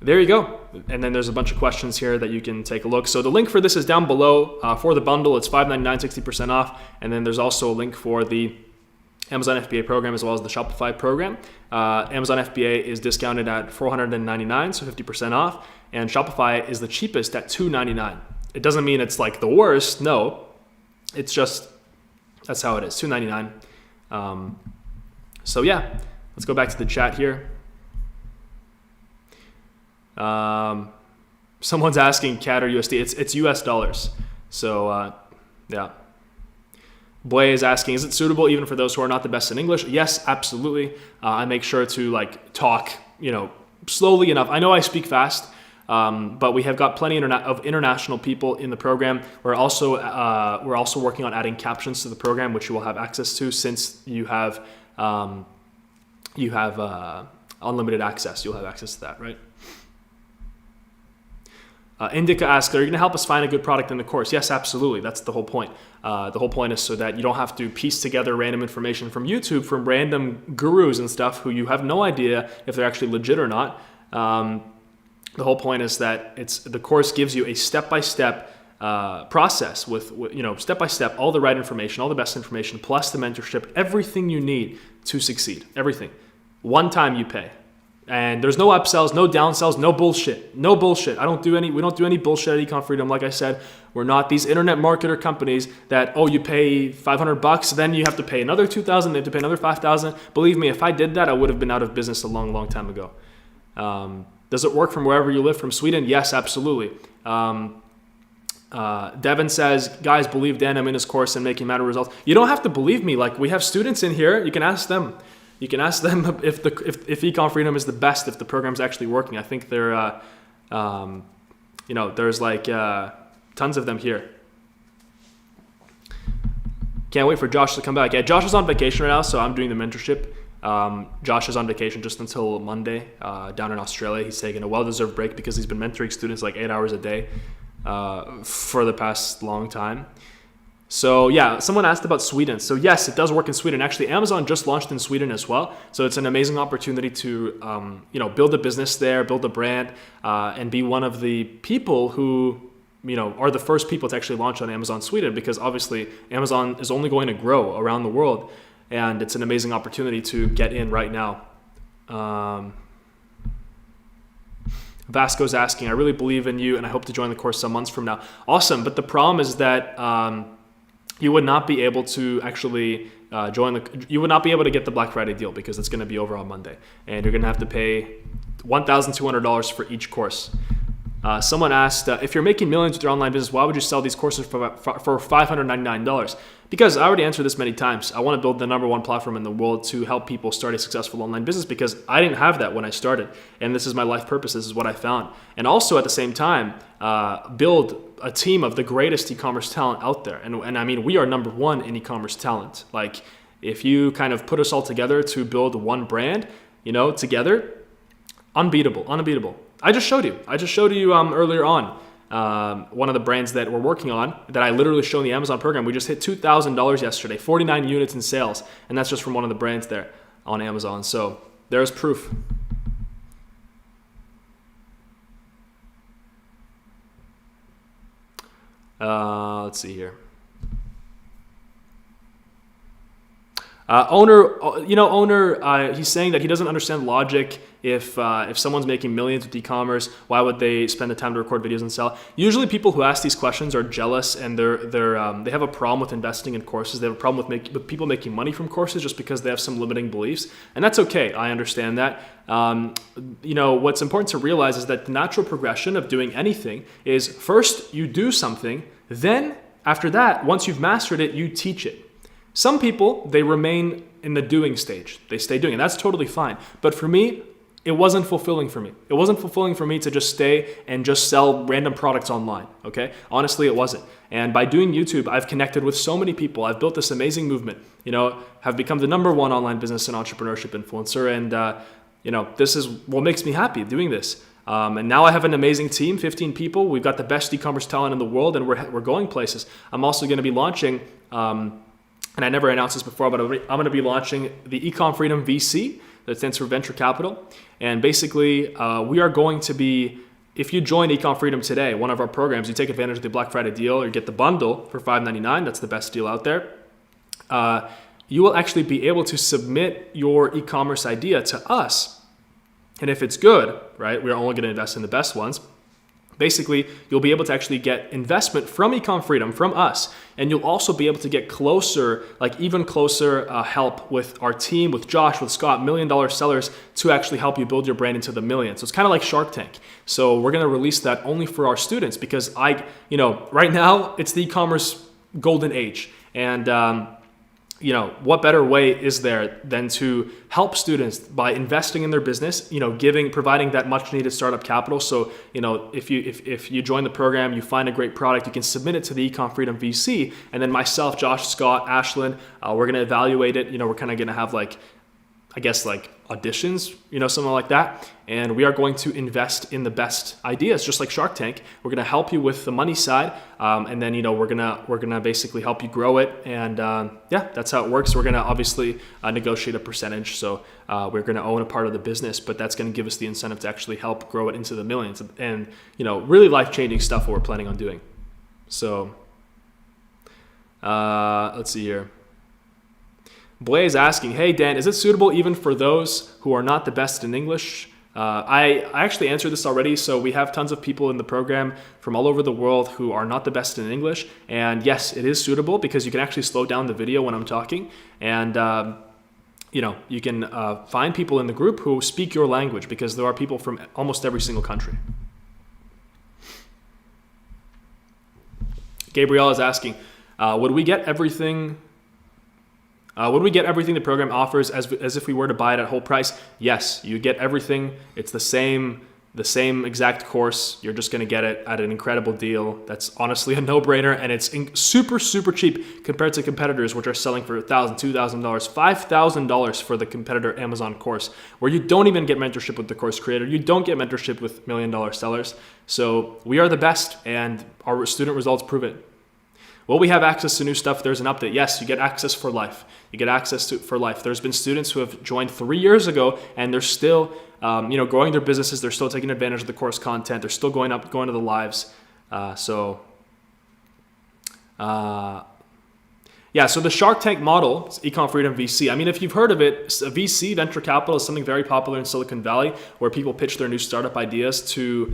there you go. And then there's a bunch of questions here that you can take a look. So the link for this is down below. For the bundle, it's $599, 60% off. And then there's also a link for the Amazon FBA program as well as the Shopify program. Amazon FBA is discounted at $499, so 50% off, and Shopify is the cheapest at $299. It doesn't mean it's like the worst, no. It's just, that's how it is, $299. So yeah, let's go back to the chat here. Someone's asking CAD or USD. It's US dollars. So yeah. Boy is asking, is it suitable even for those who are not the best in English? Yes, absolutely. I make sure to like talk, slowly enough. I know I speak fast, but we have got plenty of international people in the program. We're also working on adding captions to the program, which you will have access to since you have unlimited access. You'll have access to that, right? Indica asks, are you going to help us find a good product in the course? Yes, absolutely. That's the whole point. The whole point is so that you don't have to piece together random information from YouTube from random gurus and stuff who you have no idea if they're actually legit or not. The whole point is that the course gives you a step-by-step process with step-by-step, all the right information, all the best information, plus the mentorship, everything you need to succeed. Everything. One time you pay. And there's no upsells, no downsells, no bullshit. No bullshit. We don't do any bullshit at Ecom Freedom. Like I said, we're not these internet marketer companies that, you pay $500, then you have to pay another $2,000, then you have to pay another $5,000. Believe me, if I did that, I would have been out of business a long, long time ago. Does it work from wherever you live, from Sweden? Yes, absolutely. Devin says, guys, believe Dan, I'm in his course and making matter results. You don't have to believe me. Like, we have students in here. You can ask them. You can ask them if Ecom Freedom is the best, if the program's actually working. I think there's like tons of them here. Can't wait for Josh to come back. Yeah, Josh is on vacation right now, so I'm doing the mentorship. Josh is on vacation just until Monday down in Australia. He's taking a well-deserved break because he's been mentoring students like 8 hours a day for the past long time. So yeah, someone asked about Sweden. So yes, it does work in Sweden. Actually, Amazon just launched in Sweden as well. So it's an amazing opportunity to build a business there, build a brand, and be one of the people who are the first people to actually launch on Amazon Sweden, because obviously Amazon is only going to grow around the world, and it's an amazing opportunity to get in right now. Vasco's asking, I really believe in you and I hope to join the course some months from now. Awesome, but the problem is that you would not be able to actually you would not be able to get the Black Friday deal because it's going to be over on Monday, and you're going to have to pay $1,200 for each course. Someone asked, if you're making millions with your online business, why would you sell these courses for $599? Because I already answered this many times. I want to build the #1 platform in the world to help people start a successful online business, because I didn't have that when I started. And this is my life purpose. This is what I found. And also at the same time, build a team of the greatest e-commerce talent out there. And I mean, we are #1 in e-commerce talent. Like, if you kind of put us all together to build one brand, together, unbeatable. I just showed you earlier on one of the brands that we're working on that I literally showed in the Amazon program. We just hit $2,000 yesterday, 49 units in sales, and that's just from one of the brands there on Amazon. So there's proof. Let's see here. Owner, he's saying that he doesn't understand logic. If someone's making millions with e-commerce, why would they spend the time to record videos and sell? Usually people who ask these questions are jealous, and they have a problem with investing in courses. They have a problem with people making money from courses just because they have some limiting beliefs, and that's okay. I understand that. What's important to realize is that the natural progression of doing anything is first you do something, then after that, once you've mastered it, you teach it. Some people, they remain in the doing stage. They stay doing it. That's totally fine. But for me, it wasn't fulfilling for me. It wasn't fulfilling for me to just stay and just sell random products online, okay? Honestly, it wasn't. And by doing YouTube, I've connected with so many people. I've built this amazing movement, have become the #1 online business and entrepreneurship influencer. And, this is what makes me happy doing this. And now I have an amazing team, 15 people. We've got the best e-commerce talent in the world, and we're going places. I'm also going to be launching... and I never announced this before, but I'm going to be launching the Ecom Freedom VC, that stands for Venture Capital. And basically, we are going to be, if you join Ecom Freedom today, one of our programs, you take advantage of the Black Friday deal, or you get the bundle for $5.99. That's the best deal out there. You will actually be able to submit your e-commerce idea to us. And if it's good, right, we're only going to invest in the best ones. Basically, you'll be able to actually get investment from Ecom Freedom, from us, and you'll also be able to get closer, even closer help with our team, with Josh, with Scott, $1 million sellers, to actually help you build your brand into the millions. So it's kind of like Shark Tank. So we're going to release that only for our students, because right now it's the e-commerce golden age. And what better way is there than to help students by investing in their business, providing that much needed startup capital. So, if you join the program, you find a great product, you can submit it to the Ecom Freedom VC, and then myself, Josh, Scott, Ashlyn, we're going to evaluate it. We're kind of going to have auditions, something like that. And we are going to invest in the best ideas, just like Shark Tank. We're going to help you with the money side. And then, we're going to basically help you grow it. And that's how it works. We're going to obviously negotiate a percentage. So we're going to own a part of the business, but that's going to give us the incentive to actually help grow it into the millions, and, really life-changing stuff what we're planning on doing. So let's see here. Blaze asking, hey Dan, is it suitable even for those who are not the best in English? I actually answered this already. So we have tons of people in the program from all over the world who are not the best in English. And yes, it is suitable because you can actually slow down the video when I'm talking. And, you can find people in the group who speak your language, because there are people from almost every single country. Gabrielle is asking, would we get everything the program offers as if we were to buy it at whole price? Yes, you get everything. It's the same exact course. You're just going to get it at an incredible deal. That's honestly a no-brainer, and it's super, super cheap compared to competitors, which are selling for $1,000, $2,000, $5,000 for the competitor Amazon course, where you don't even get mentorship with the course creator. You don't get mentorship with $1 million sellers. So we are the best, and our student results prove it. Will we have access to new stuff? There's an update. Yes, you get access for life. You get access to for life. There's been students who have joined 3 years ago, and they're still, growing their businesses. They're still taking advantage of the course content. They're still going to the lives. So the Shark Tank model, Ecom Freedom VC. I mean, if you've heard of it, VC, venture capital, is something very popular in Silicon Valley, where people pitch their new startup ideas to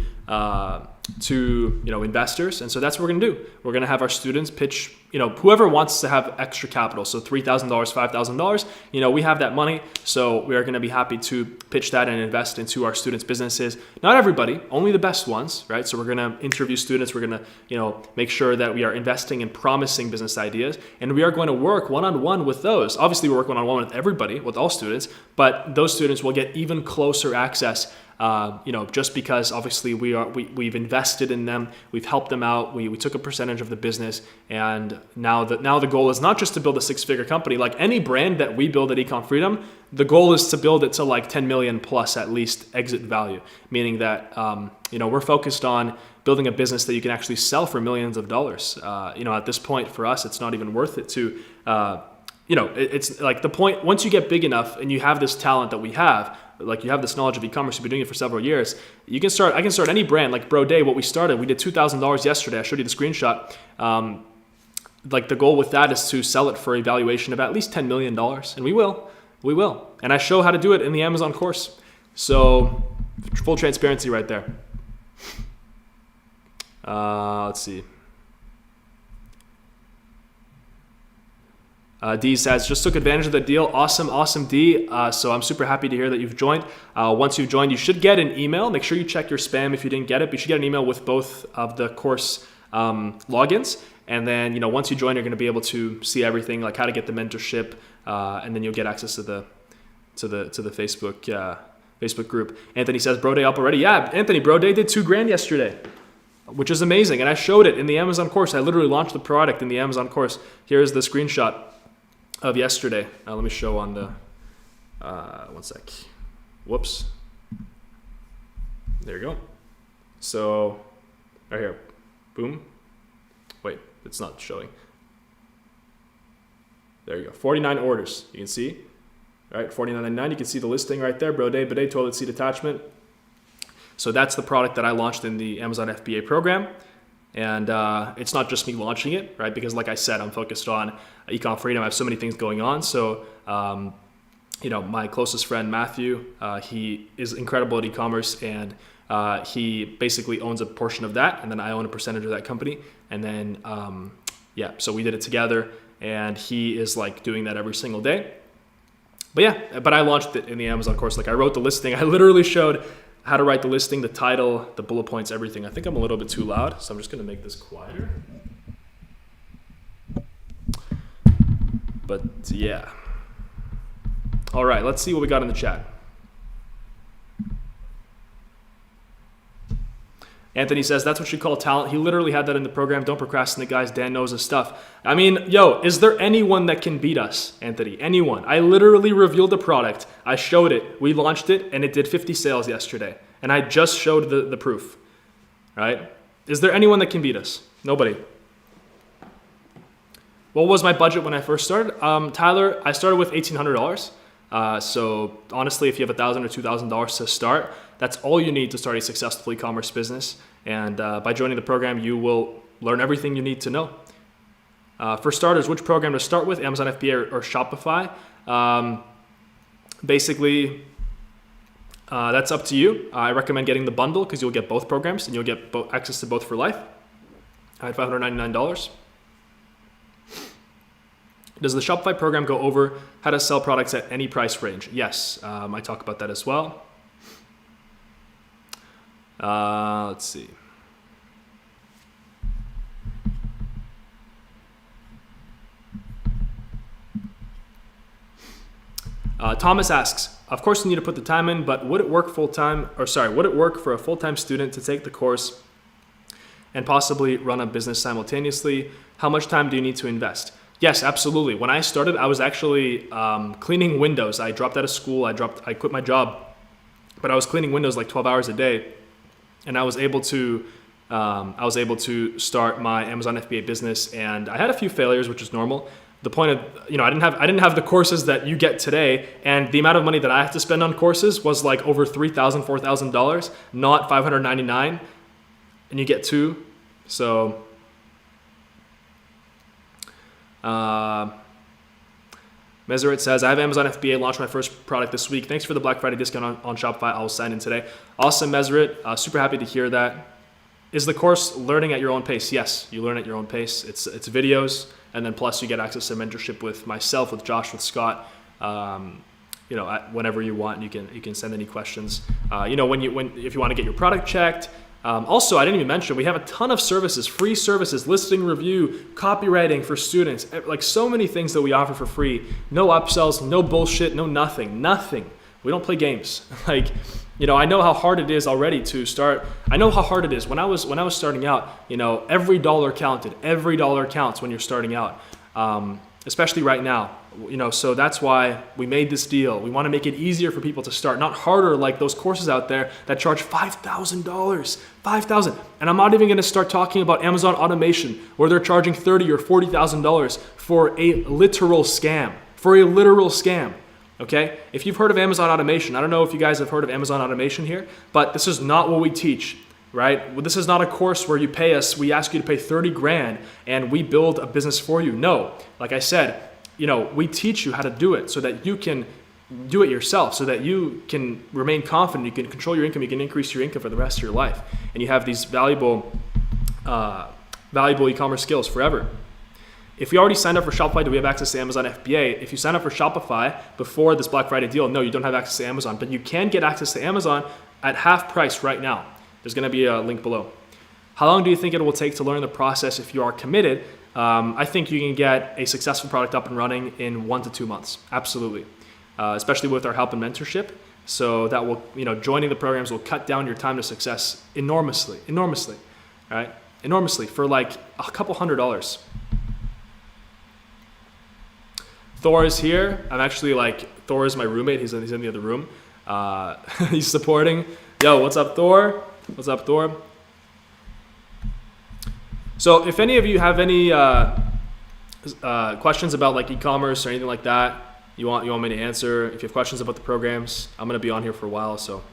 investors. And so that's what we're going to do. We're going to have our students pitch, whoever wants to have extra capital. So $3,000, $5,000, we have that money. So we are going to be happy to pitch that and invest into our students' businesses. Not everybody, only the best ones, right? So we're going to interview students. We're going to, make sure that we are investing in promising business ideas. And we are going to work one-on-one with those. Obviously, we work one-on-one with everybody, with all students, but those students will get even closer access just because obviously we've invested in them, we've helped them out, we took a percentage of the business, and now the goal is not just to build a 6-figure company. Like any brand that we build at Ecom Freedom, the goal is to build it to like 10 million plus at least exit value, meaning that we're focused on building a business that you can actually sell for millions of dollars. At this point for us, it's not even worth it to it's like the point, once you get big enough and you have this talent that we have, like you have this knowledge of e-commerce, you've been doing it for several years, I can start any brand. Like Bro Day, what we started, we did $2,000 yesterday. I showed you the screenshot. Like the goal with that is to sell it for a valuation of at least $10 million. And we will. And I show how to do it in the Amazon course. So full transparency right there. Let's see. D says, just took advantage of the deal. Awesome, D. So I'm super happy to hear that you've joined. Once you've joined, you should get an email. Make sure you check your spam if you didn't get it. But you should get an email with both of the course logins. And then, once you join, you're going to be able to see everything, like how to get the mentorship, and then you'll get access to the Facebook group. Anthony says, Bro Day up already. Yeah, Anthony, Bro Day did $2,000 yesterday, which is amazing. And I showed it in the Amazon course. I literally launched the product in the Amazon course. Here's the screenshot of yesterday. Let me show on the, one sec. Whoops. There you go. So right here, boom. Wait, it's not showing. There you go, 49 orders, you can see. All right, $49.99, you can see the listing right there, Bro Day Bidet toilet seat attachment. So that's the product that I launched in the Amazon FBA program. And it's not just me launching it, right? Because like I said, I'm focused on Ecom Freedom. I have so many things going on. So, my closest friend, Matthew, he is incredible at e-commerce, and he basically owns a portion of that. And then I own a percentage of that company. And then, so we did it together, and he is like doing that every single day. But I launched it in the Amazon course. Like I wrote the listing. I literally showed how to write the listing, the title, the bullet points, everything. I think I'm a little bit too loud, so I'm just gonna make this quieter. But yeah. All right, let's see what we got in the chat. Anthony says, that's what you call talent. He literally had that in the program. Don't procrastinate, guys. Dan knows his stuff. I mean, is there anyone that can beat us, Anthony? Anyone? I literally revealed the product. I showed it. We launched it, and it did 50 sales yesterday. And I just showed the proof, right? Is there anyone that can beat us? Nobody. What was my budget when I first started? Tyler, I started with $1,800. So honestly, if you have $1,000 or $2,000 to start, that's all you need to start a successful e-commerce business. And by joining the program, you will learn everything you need to know. For starters, which program to start with, Amazon FBA or Shopify? Basically, that's up to you. I recommend getting the bundle because you'll get both programs and you'll get access to both for life. I had $599. Does the Shopify program go over how to sell products at any price range? Yes, I talk about that as well. Let's see. Thomas asks, of course you need to put the time in, but would it work for a full-time student to take the course and possibly run a business simultaneously? How much time do you need to invest? Yes, absolutely. When I started, I was actually cleaning windows. I dropped out of school. I quit my job, but I was cleaning windows like 12 hours a day, and I was able to start my Amazon FBA business. And I had a few failures, which is normal. The point of, I didn't have the courses that you get today, and the amount of money that I have to spend on courses was like over $3,000, $4,000, not $599, and you get two. So Meseret says, I have Amazon FBA, launched my first product this week. Thanks for the Black Friday discount on Shopify. I'll sign in today. Awesome, Meseret. Super happy to hear that. Is the course learning at your own pace? Yes, you learn at your own pace. It's videos, and then plus you get access to mentorship with myself, with Josh, with Scott. Whenever you want, you can send any questions. If you want to get your product checked. Also, I didn't even mention, we have a ton of services, free services, listing review, copywriting for students, like so many things that we offer for free. No upsells, no bullshit, no nothing. We don't play games. I know how hard it is already to start. I know how hard it is. When I was starting out, every dollar counted. Every dollar counts when you're starting out, especially right now. So that's why we made this deal. We want to make it easier for people to start, not harder like those courses out there that charge $5,000, $5,000. And I'm not even going to start talking about Amazon automation, where they're charging $30,000 or $40,000 for a literal scam. Okay? If you've heard of Amazon automation, I don't know if you guys have heard of Amazon automation here, but this is not what we teach, right? This is not a course where you pay us, we ask you to pay 30 grand and we build a business for you. No, like I said, we teach you how to do it so that you can do it yourself, so that you can remain confident, you can control your income, you can increase your income for the rest of your life. And you have these valuable e-commerce skills forever. If you already signed up for Shopify, do we have access to Amazon FBA? If you sign up for Shopify before this Black Friday deal, no, you don't have access to Amazon, but you can get access to Amazon at half price right now. There's going to be a link below. How long do you think it will take to learn the process if you are committed? I think you can get a successful product up and running in 1 to 2 months. Absolutely. Especially with our help and mentorship. So that will, joining the programs will cut down your time to success enormously, all right? Enormously, for like a couple $100. Thor is here. Thor is my roommate. He's in the other room. He's supporting. Yo, what's up, Thor? So if any of you have any questions about like e-commerce or anything like that, you want me to answer. If you have questions about the programs, I'm going to be on here for a while. So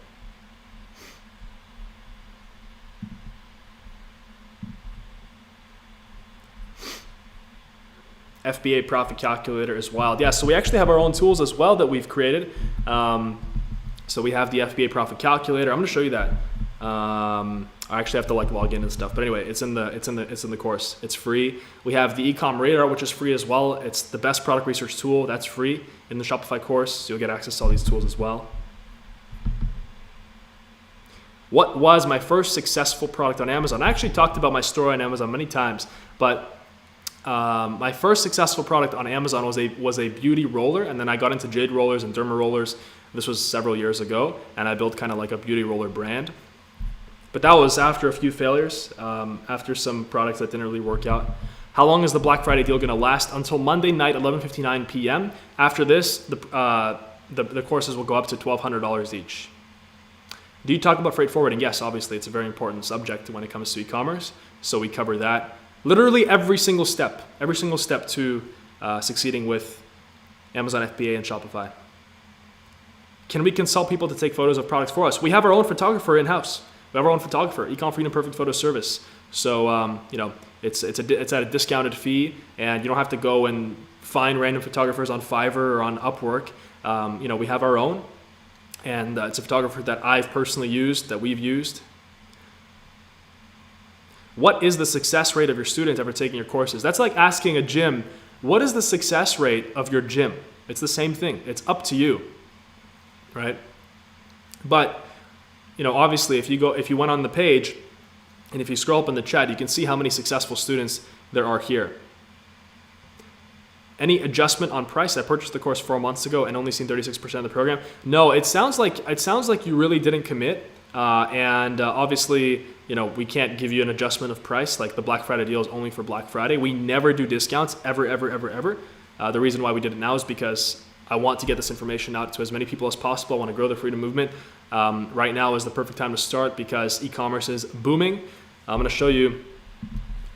Fba Profit Calculator is wild. Yeah, so we actually have our own tools as well that we've created. So we have the Fba Profit Calculator. I'm going to show you that. I actually have to log in and stuff, but anyway, it's in the course. It's free. We have the Ecom Radar, which is free as well. It's the best product research tool. That's free in the Shopify course. So you'll get access to all these tools as well. What was my first successful product on Amazon? I actually talked about my story on Amazon many times, but my first successful product on Amazon was a beauty roller, and then I got into jade rollers and derma rollers. This was several years ago, and I built kind of like a beauty roller brand. But that was after a few failures, after some products that didn't really work out. How long is the Black Friday deal going to last? Until Monday night, 11:59 p.m. After this, the courses will go up to $1,200 each. Do you talk about freight forwarding? Yes, obviously. It's a very important subject when it comes to e-commerce. So we cover that. Literally every single step to succeeding with Amazon FBA and Shopify. Can we consult people to take photos of products for us? We have our own photographer in-house. We have our own photographer, Ecom Freedom Perfect Photo Service. So, it's at a discounted fee, and you don't have to go and find random photographers on Fiverr or on Upwork. We have our own, and it's a photographer that I've personally used, that we've used. What is the success rate of your students after taking your courses? That's like asking a gym, what is the success rate of your gym? It's the same thing. It's up to you, right? But obviously, if you went on the page and if you scroll up in the chat, you can see how many successful students there are here. Any adjustment on price? I purchased the course 4 months ago and only seen 36% of the program. No, it sounds like you really didn't commit. Obviously, we can't give you an adjustment of price. Like the Black Friday deal is only for Black Friday. We never do discounts ever. The reason why we did it now is because I want to get this information out to as many people as possible. I want to grow the freedom movement. Right now is the perfect time to start because e-commerce is booming. I'm going to show you.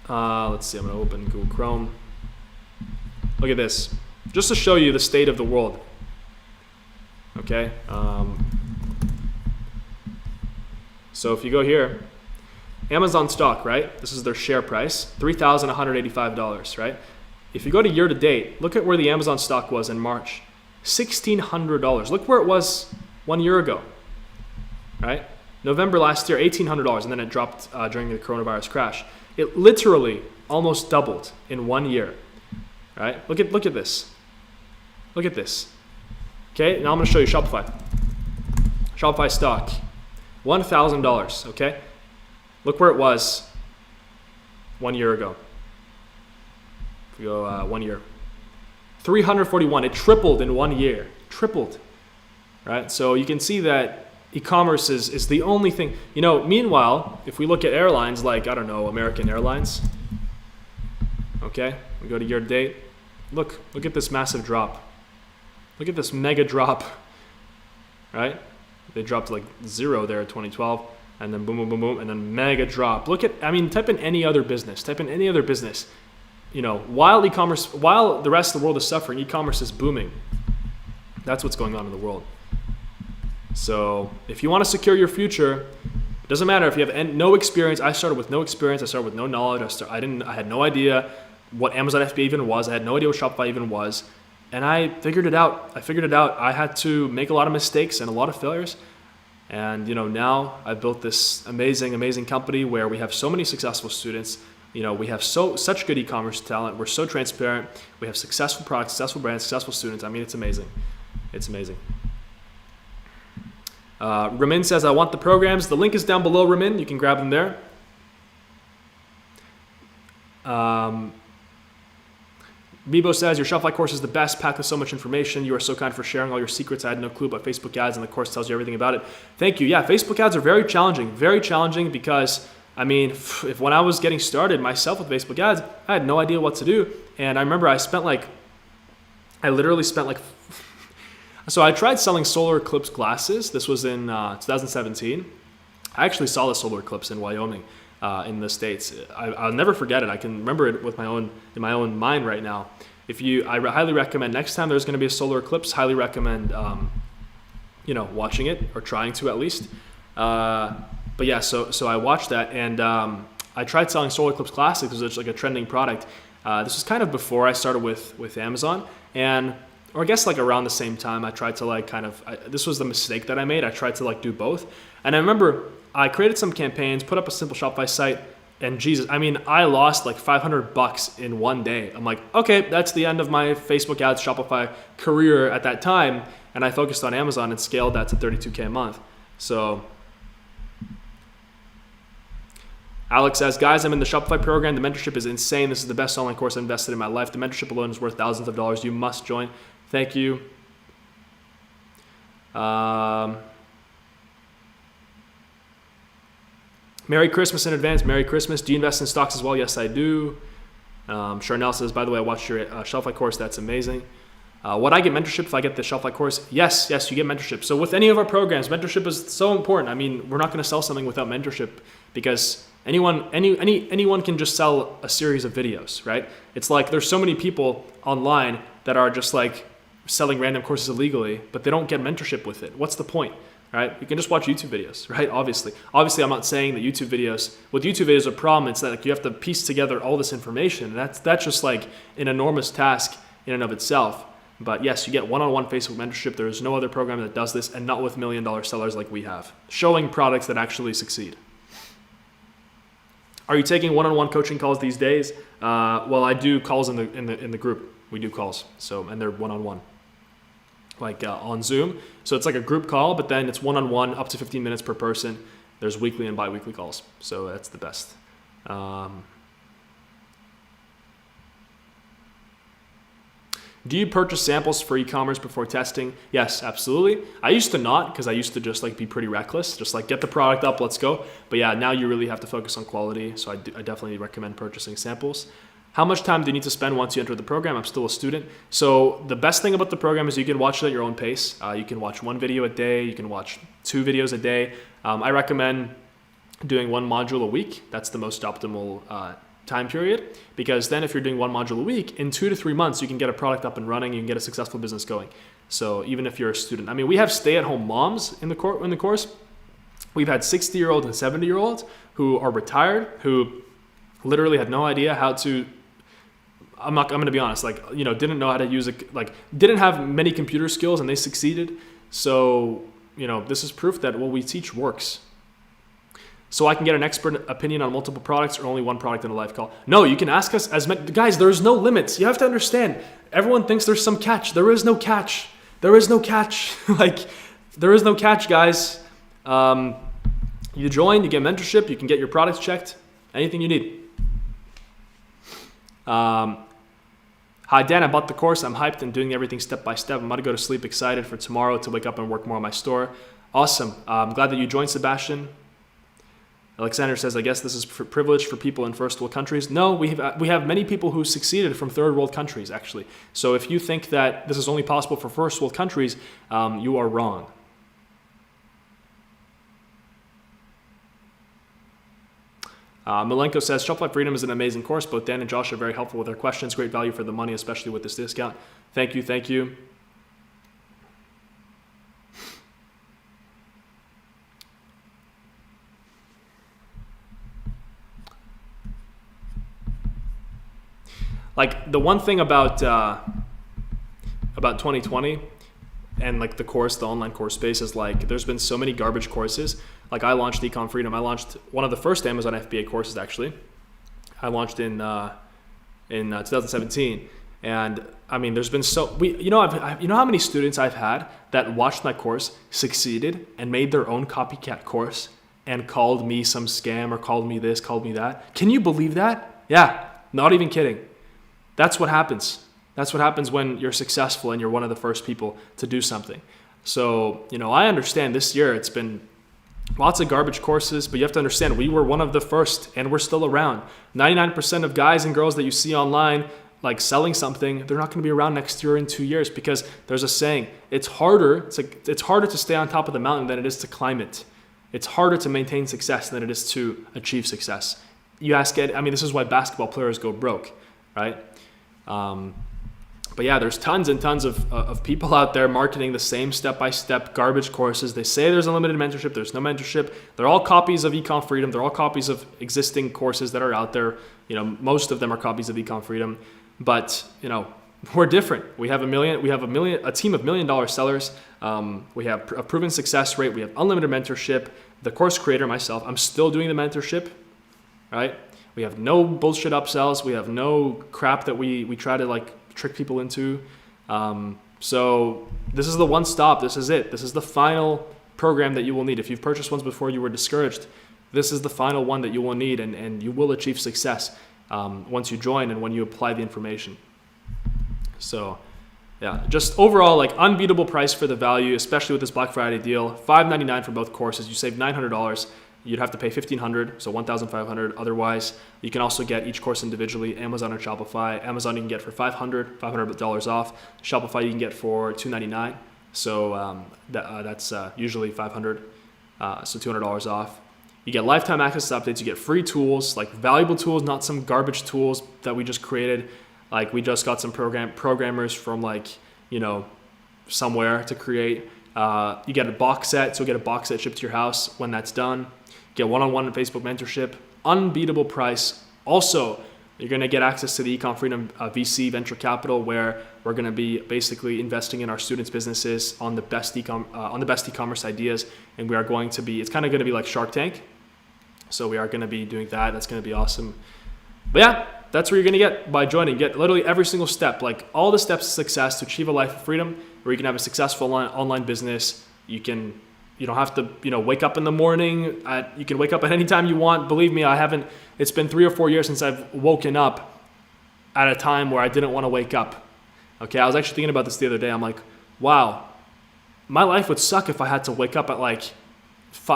Let's see. I'm going to open Google Chrome. Look at this, just to show you the state of the world. Okay. So if you go here, Amazon stock, right? This is their share price, $3,185, right? If you go to year to date, look at where the Amazon stock was in March, $1,600. Look where it was 1 year ago, right? November last year, $1,800, and then it dropped during the coronavirus crash. It literally almost doubled in 1 year. Right? Look at this. Look at this. Okay, now I'm going to show you Shopify. Shopify stock, $1,000. Okay, look where it was 1 year ago. If we go 1 year, 341. It tripled in 1 year. Tripled. Right? So you can see that e-commerce is the only thing. Meanwhile, if we look at airlines like American Airlines. Okay, we go to year to date. Look at this massive drop. Look at this mega drop, right? They dropped like 0 there in 2012, and then boom, boom, boom, boom, and then mega drop. Type in any other business. While the rest of the world is suffering, e-commerce is booming. That's what's going on in the world. So if you want to secure your future, it doesn't matter if you have no experience. I started with no experience. I started with no knowledge. I had no idea what Amazon FBA even was. I had no idea what Shopify even was. And I figured it out. I had to make a lot of mistakes and a lot of failures. And now I've built this amazing company where we have so many successful students. We have such good e-commerce talent. We're so transparent. We have successful products, successful brands, successful students. It's amazing. It's amazing. Ramin says, I want the programs. The link is down below, Ramin. You can grab them there. Bibo says, your Shopify course is the best, packed with so much information. You are so kind for sharing all your secrets. I had no clue about Facebook ads, and the course tells you everything about it. Thank you. Yeah, Facebook ads are very challenging because, if when I was getting started myself with Facebook ads, I had no idea what to do. And I remember so I tried selling solar eclipse glasses. This was in 2017. I actually saw the solar eclipse in Wyoming. In the States. I'll never forget it. I can remember it in my own mind right now. I highly recommend next time there's going to be a solar eclipse, highly recommend, watching it or trying to at least. But yeah, so I watched that and I tried selling solar eclipse glasses because it's like a trending product. This was kind of before I started with Amazon or I guess like around the same time I tried to this was the mistake that I made. I tried to do both. And I remember I created some campaigns, put up a simple Shopify site, and Jesus, I lost like $500 in 1 day. I'm like, okay, that's the end of my Facebook ads Shopify career at that time, and I focused on Amazon and scaled that to $32K a month. So Alex says, guys, I'm in the Shopify program. The mentorship is insane. This is the best online course I've invested in my life. The mentorship alone is worth thousands of dollars. You must join. Thank you. Merry Christmas in advance. Merry Christmas. Do you invest in stocks as well? Yes, I do. Charnel says, by the way, I watched your Shopify course. That's amazing. Would I get mentorship if I get the Shopify course? Yes, you get mentorship. So with any of our programs, mentorship is so important. We're not going to sell something without mentorship because anyone can just sell a series of videos, right? It's like there's so many people online that are just like selling random courses illegally, but they don't get mentorship with it. What's the point? Right? You can just watch YouTube videos, right? Obviously, I'm not saying that YouTube videos are a problem. It's that you have to piece together all this information. And that's just like an enormous task in and of itself. But yes, you get one-on-one Facebook mentorship. There is no other program that does this, and not with $1 million sellers like we have, showing products that actually succeed. Are you taking one-on-one coaching calls these days? Well, I do calls in the group. We do calls, and they're one-on-one. On Zoom. So it's like a group call, but then it's one-on-one up to 15 minutes per person. There's weekly and bi-weekly calls. So that's the best. Do you purchase samples for e-commerce before testing? Yes, absolutely. I used to not, because I used to just like be pretty reckless, just like get the product up, let's go. But yeah, now you really have to focus on quality. So I definitely recommend purchasing samples. How much time do you need to spend once you enter the program? I'm still a student. So the best thing about the program is you can watch it at your own pace. You can watch 1 video a day. You can watch 2 videos a day. I recommend doing 1 module a week. That's the most optimal time period, because then if you're doing 1 module a week, in 2 to 3 months, you can get a product up and running, you can get a successful business going. So even if you're a student, I mean, we have stay-at-home moms in the course. We've had 60-year-olds and 70-year-olds who are retired, who literally had no idea how to, I'm going to be honest, like, you know, didn't know how to use it, like didn't have many computer skills, and they succeeded. So, you know, this is proof that what we teach works. So I can get an expert opinion on multiple products or only 1 product in a live call. No, you can ask us as many. Guys, there's no limits. You have to understand. Everyone thinks there's some catch. There is no catch. There is no catch. Like, there is no catch, guys. You join, you get mentorship, you can get your products checked, anything you need. Hi, Dan, I bought the course. I'm hyped and doing everything step by step. I'm about to go to sleep excited for tomorrow to wake up and work more on my store. Awesome. I'm glad that you joined, Sebastian. Alexander says, I guess this is privilege for people in first world countries. No, we have many people who succeeded from third world countries, actually. So if you think that this is only possible for first world countries, you are wrong. Malenko says, Shopify Freedom is an amazing course. Both Dan and Josh are very helpful with their questions. Great value for the money, especially with this discount. Thank you, thank you. Like, the one thing about 2020 and like the course, the online course space, is like there's been so many garbage courses. Like, I launched Ecom Freedom. I launched one of the first Amazon FBA courses, actually. I launched in 2017, and I mean, there's been you know how many students I've had that watched my course, succeeded, and made their own copycat course and called me some scam or called me this, called me that. Can you believe that? Yeah, not even kidding. That's what happens. That's what happens when you're successful and you're one of the first people to do something. So, you know, I understand this year it's been lots of garbage courses, but you have to understand we were one of the first and we're still around. 99% of guys and girls that you see online like selling something, they're not going to be around next year in 2 years, because there's a saying, it's harder to stay on top of the mountain than it is to climb it. It's harder to maintain success than it is to achieve success. You ask it, I mean, this is why basketball players go broke, right? But yeah, there's tons and tons of people out there marketing the same step-by-step garbage courses. They say there's unlimited mentorship. There's no mentorship. They're all copies of Ecom Freedom. They're all copies of existing courses that are out there. You know, most of them are copies of Ecom Freedom. But, you know, we're different. We have a team of $1 million sellers. We have a proven success rate. We have unlimited mentorship. The course creator, myself, I'm still doing the mentorship, right? We have no bullshit upsells. We have no crap that we try to like trick people into. So this is the one stop. This is it. This is the final program that you will need. If you've purchased ones before you were discouraged, this is the final one that you will need, and you will achieve success once you join and when you apply the information. So yeah, just overall, like, unbeatable price for the value, especially with this Black Friday deal. $599 for both courses. You save $900. You'd have to pay $1,500, so $1,500 otherwise. You can also get each course individually, Amazon and Shopify. Amazon you can get for $500 off. Shopify you can get for $299, so that's usually $500, so $200 off. You get lifetime access to updates. You get free tools, like valuable tools, not some garbage tools that we just created. Like, we just got some programmers from, like, you know, somewhere to create. You get a box set, so you'll get a box set shipped to your house when that's done. Get one-on-one Facebook mentorship, unbeatable price. Also, you're going to get access to the Ecom Freedom VC venture capital, where we're going to be basically investing in our students' businesses on the best e-commerce ideas, and we are going to be. It's kind of going to be like Shark Tank, so we are going to be doing that. That's going to be awesome. But yeah, that's what you're going to get by joining. Get literally every single step, like all the steps to success to achieve a life of freedom, where you can have a successful online business. You don't have to, wake up in the morning. You can wake up at any time you want. Believe me, it's been 3 or 4 years since I've woken up at a time where I didn't want to wake up. Okay, I was actually thinking about this the other day. I'm like, wow, my life would suck if I had to wake up at like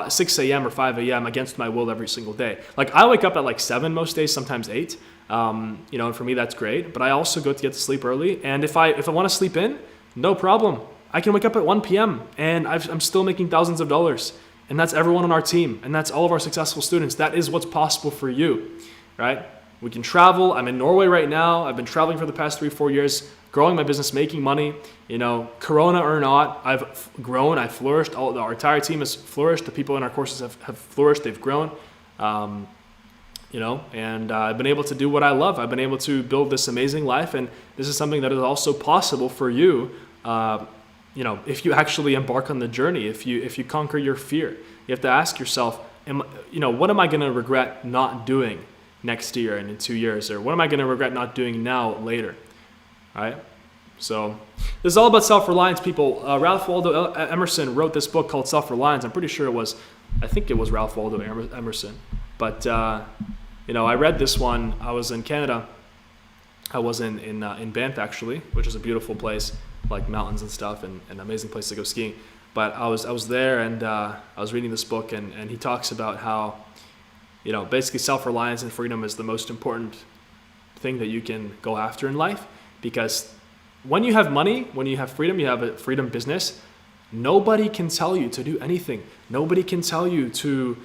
6 a.m. or 5 a.m. against my will every single day. Like I wake up at like 7 most days, sometimes 8. And for me that's great. But I also go to get to sleep early. And if I want to sleep in, no problem. I can wake up at 1 p.m. and I'm still making thousands of dollars. And that's everyone on our team. And that's all of our successful students. That is what's possible for you, right? We can travel. I'm in Norway right now. I've been traveling for the past 3-4 years, growing my business, making money. Corona or not, I've grown, I've flourished. Our entire team has flourished. The people in our courses have flourished, they've grown. And I've been able to do what I love. I've been able to build this amazing life. And this is something that is also possible for you, if you actually embark on the journey, if you conquer your fear. You have to ask yourself, what am I going to regret not doing next year and in 2 years? Or what am I going to regret not doing now, later? All right? So this is all about self-reliance, people. Ralph Waldo Emerson wrote this book called Self-Reliance. I'm pretty sure I think it was Ralph Waldo Emerson. But, I read this one. I was in Canada. I was in Banff, actually, which is a beautiful place, like mountains and stuff, and an amazing place to go skiing. But I was there, and I was reading this book, and he talks about how, basically self-reliance and freedom is the most important thing that you can go after in life. Because when you have money, when you have freedom, you have a freedom business, nobody can tell you to do anything. Nobody can tell you to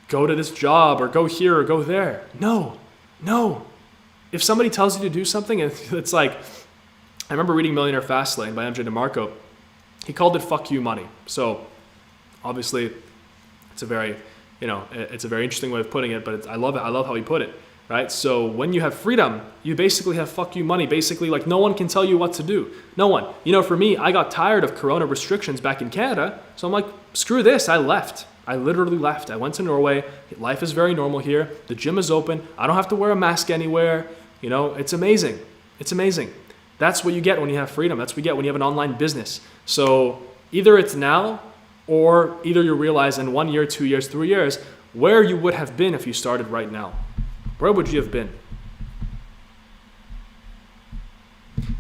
go to this job or go here or go there. No. If somebody tells you to do something, it's like, I remember reading Millionaire Fastlane by MJ DeMarco. He called it "fuck you money." So obviously it's a very interesting way of putting it, but I love it. I love how he put it. Right? So when you have freedom, you basically have fuck you money. Basically, like no one can tell you what to do. No one. For me, I got tired of Corona restrictions back in Canada. So I'm like, screw this. I left. I literally left. I went to Norway. Life is very normal here. The gym is open. I don't have to wear a mask anywhere. It's amazing. It's amazing. That's what you get when you have freedom. That's what you get when you have an online business. So either it's now, or either you realize in 1 year, 2 years, 3 years, where you would have been if you started right now. Where would you have been?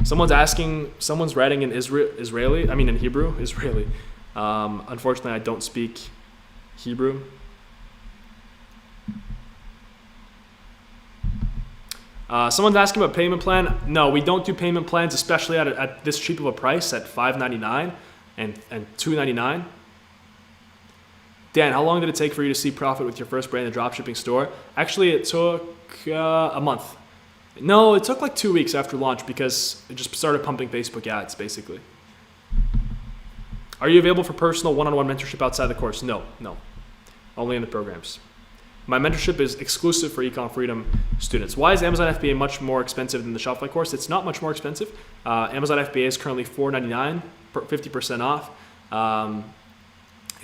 Someone's writing in in Hebrew, Israeli. Unfortunately, I don't speak Hebrew. Someone's asking about payment plan. No, we don't do payment plans, especially at this cheap of a price at $5.99 and $2.99. Dan, how long did it take for you to see profit with your first branded dropshipping store? Actually, it took a month. No, it took like 2 weeks after launch because it just started pumping Facebook ads, basically. Are you available for personal one-on-one mentorship outside the course? No. Only in the programs. My mentorship is exclusive for Ecom Freedom students. Why is Amazon FBA much more expensive than the Shopify course? It's not much more expensive. Amazon FBA is currently $4.99, 50% off.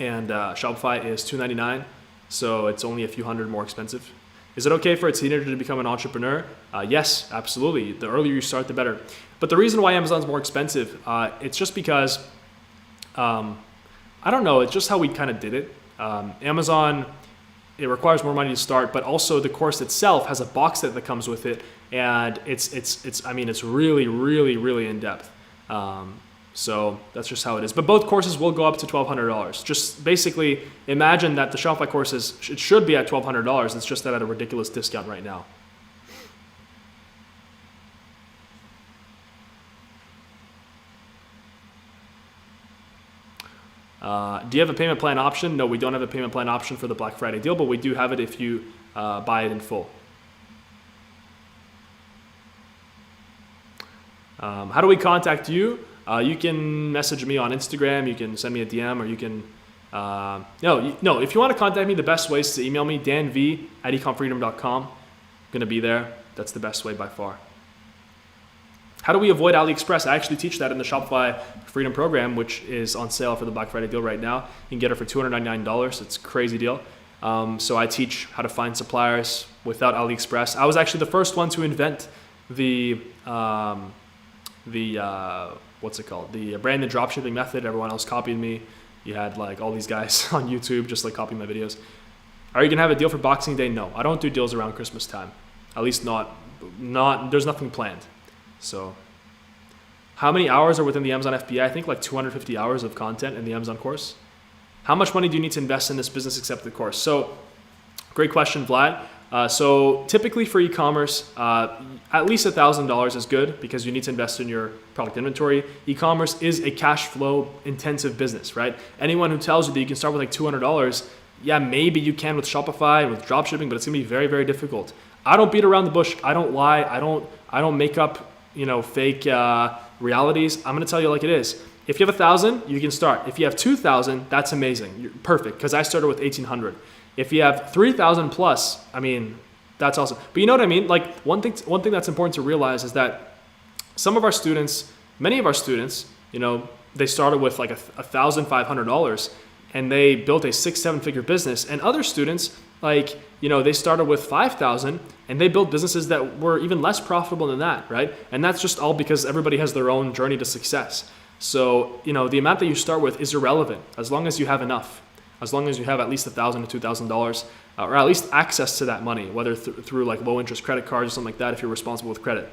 And Shopify is $2.99, so it's only a few hundred more expensive. Is it okay for a teenager to become an entrepreneur? Yes, absolutely. The earlier you start, the better. But the reason why Amazon's more expensive, it's just because, I don't know, it's just how we kind of did it. Amazon, it requires more money to start, but also the course itself has a box set that comes with it, and it's really, really, really in depth. So that's just how it is. But both courses will go up to $1,200. Just basically imagine that the Shopify courses, it should be at $1,200. It's just that at a ridiculous discount right now. Do you have a payment plan option? No, we don't have a payment plan option for the Black Friday deal, but we do have it if you buy it in full. How do we contact you? You can message me on Instagram, you can send me a DM, or you can, if you want to contact me, the best way is to email me, danv@ecomfreedom.com. I'm going to be there. That's the best way by far. How do we avoid AliExpress? I actually teach that in the Shopify Freedom program, which is on sale for the Black Friday deal right now. You can get it for $299. It's a crazy deal. So I teach how to find suppliers without AliExpress. I was actually the first one to invent the branded dropshipping method. Everyone else copied me. You had like all these guys on YouTube just like copying my videos. Are you gonna have a deal for Boxing Day? No, I don't do deals around Christmas time. At least not. There's nothing planned. So How many hours are within the Amazon FBA? I think like 250 hours of content in the Amazon course. How much money do you need to invest in this business accepted course? So great question, Vlad. So typically for e-commerce, at least $1,000 is good because you need to invest in your product inventory. E-commerce is a cash flow intensive business, right? Anyone who tells you that you can start with like $200, yeah, maybe you can with Shopify and with dropshipping, but it's gonna be very, very difficult. I don't beat around the bush. I don't lie. I don't make up, fake realities. I'm gonna tell you like it is. If you have 1,000, you can start. If you have 2,000, that's amazing. You're perfect, because I started with 1,800. If you have 3,000 plus, I mean, that's awesome. But you know what I mean? Like one thing that's important to realize is that some of our students, many of our students, they started with like $1,500 and they built a 6-7 figure business. And other students, like, they started with 5,000 and they built businesses that were even less profitable than that, right? And that's just all because everybody has their own journey to success. So, the amount that you start with is irrelevant as long as you have enough. As long as you have at least $1,000 to $2,000, or at least access to that money, whether through like low interest credit cards or something like that, if you're responsible with credit.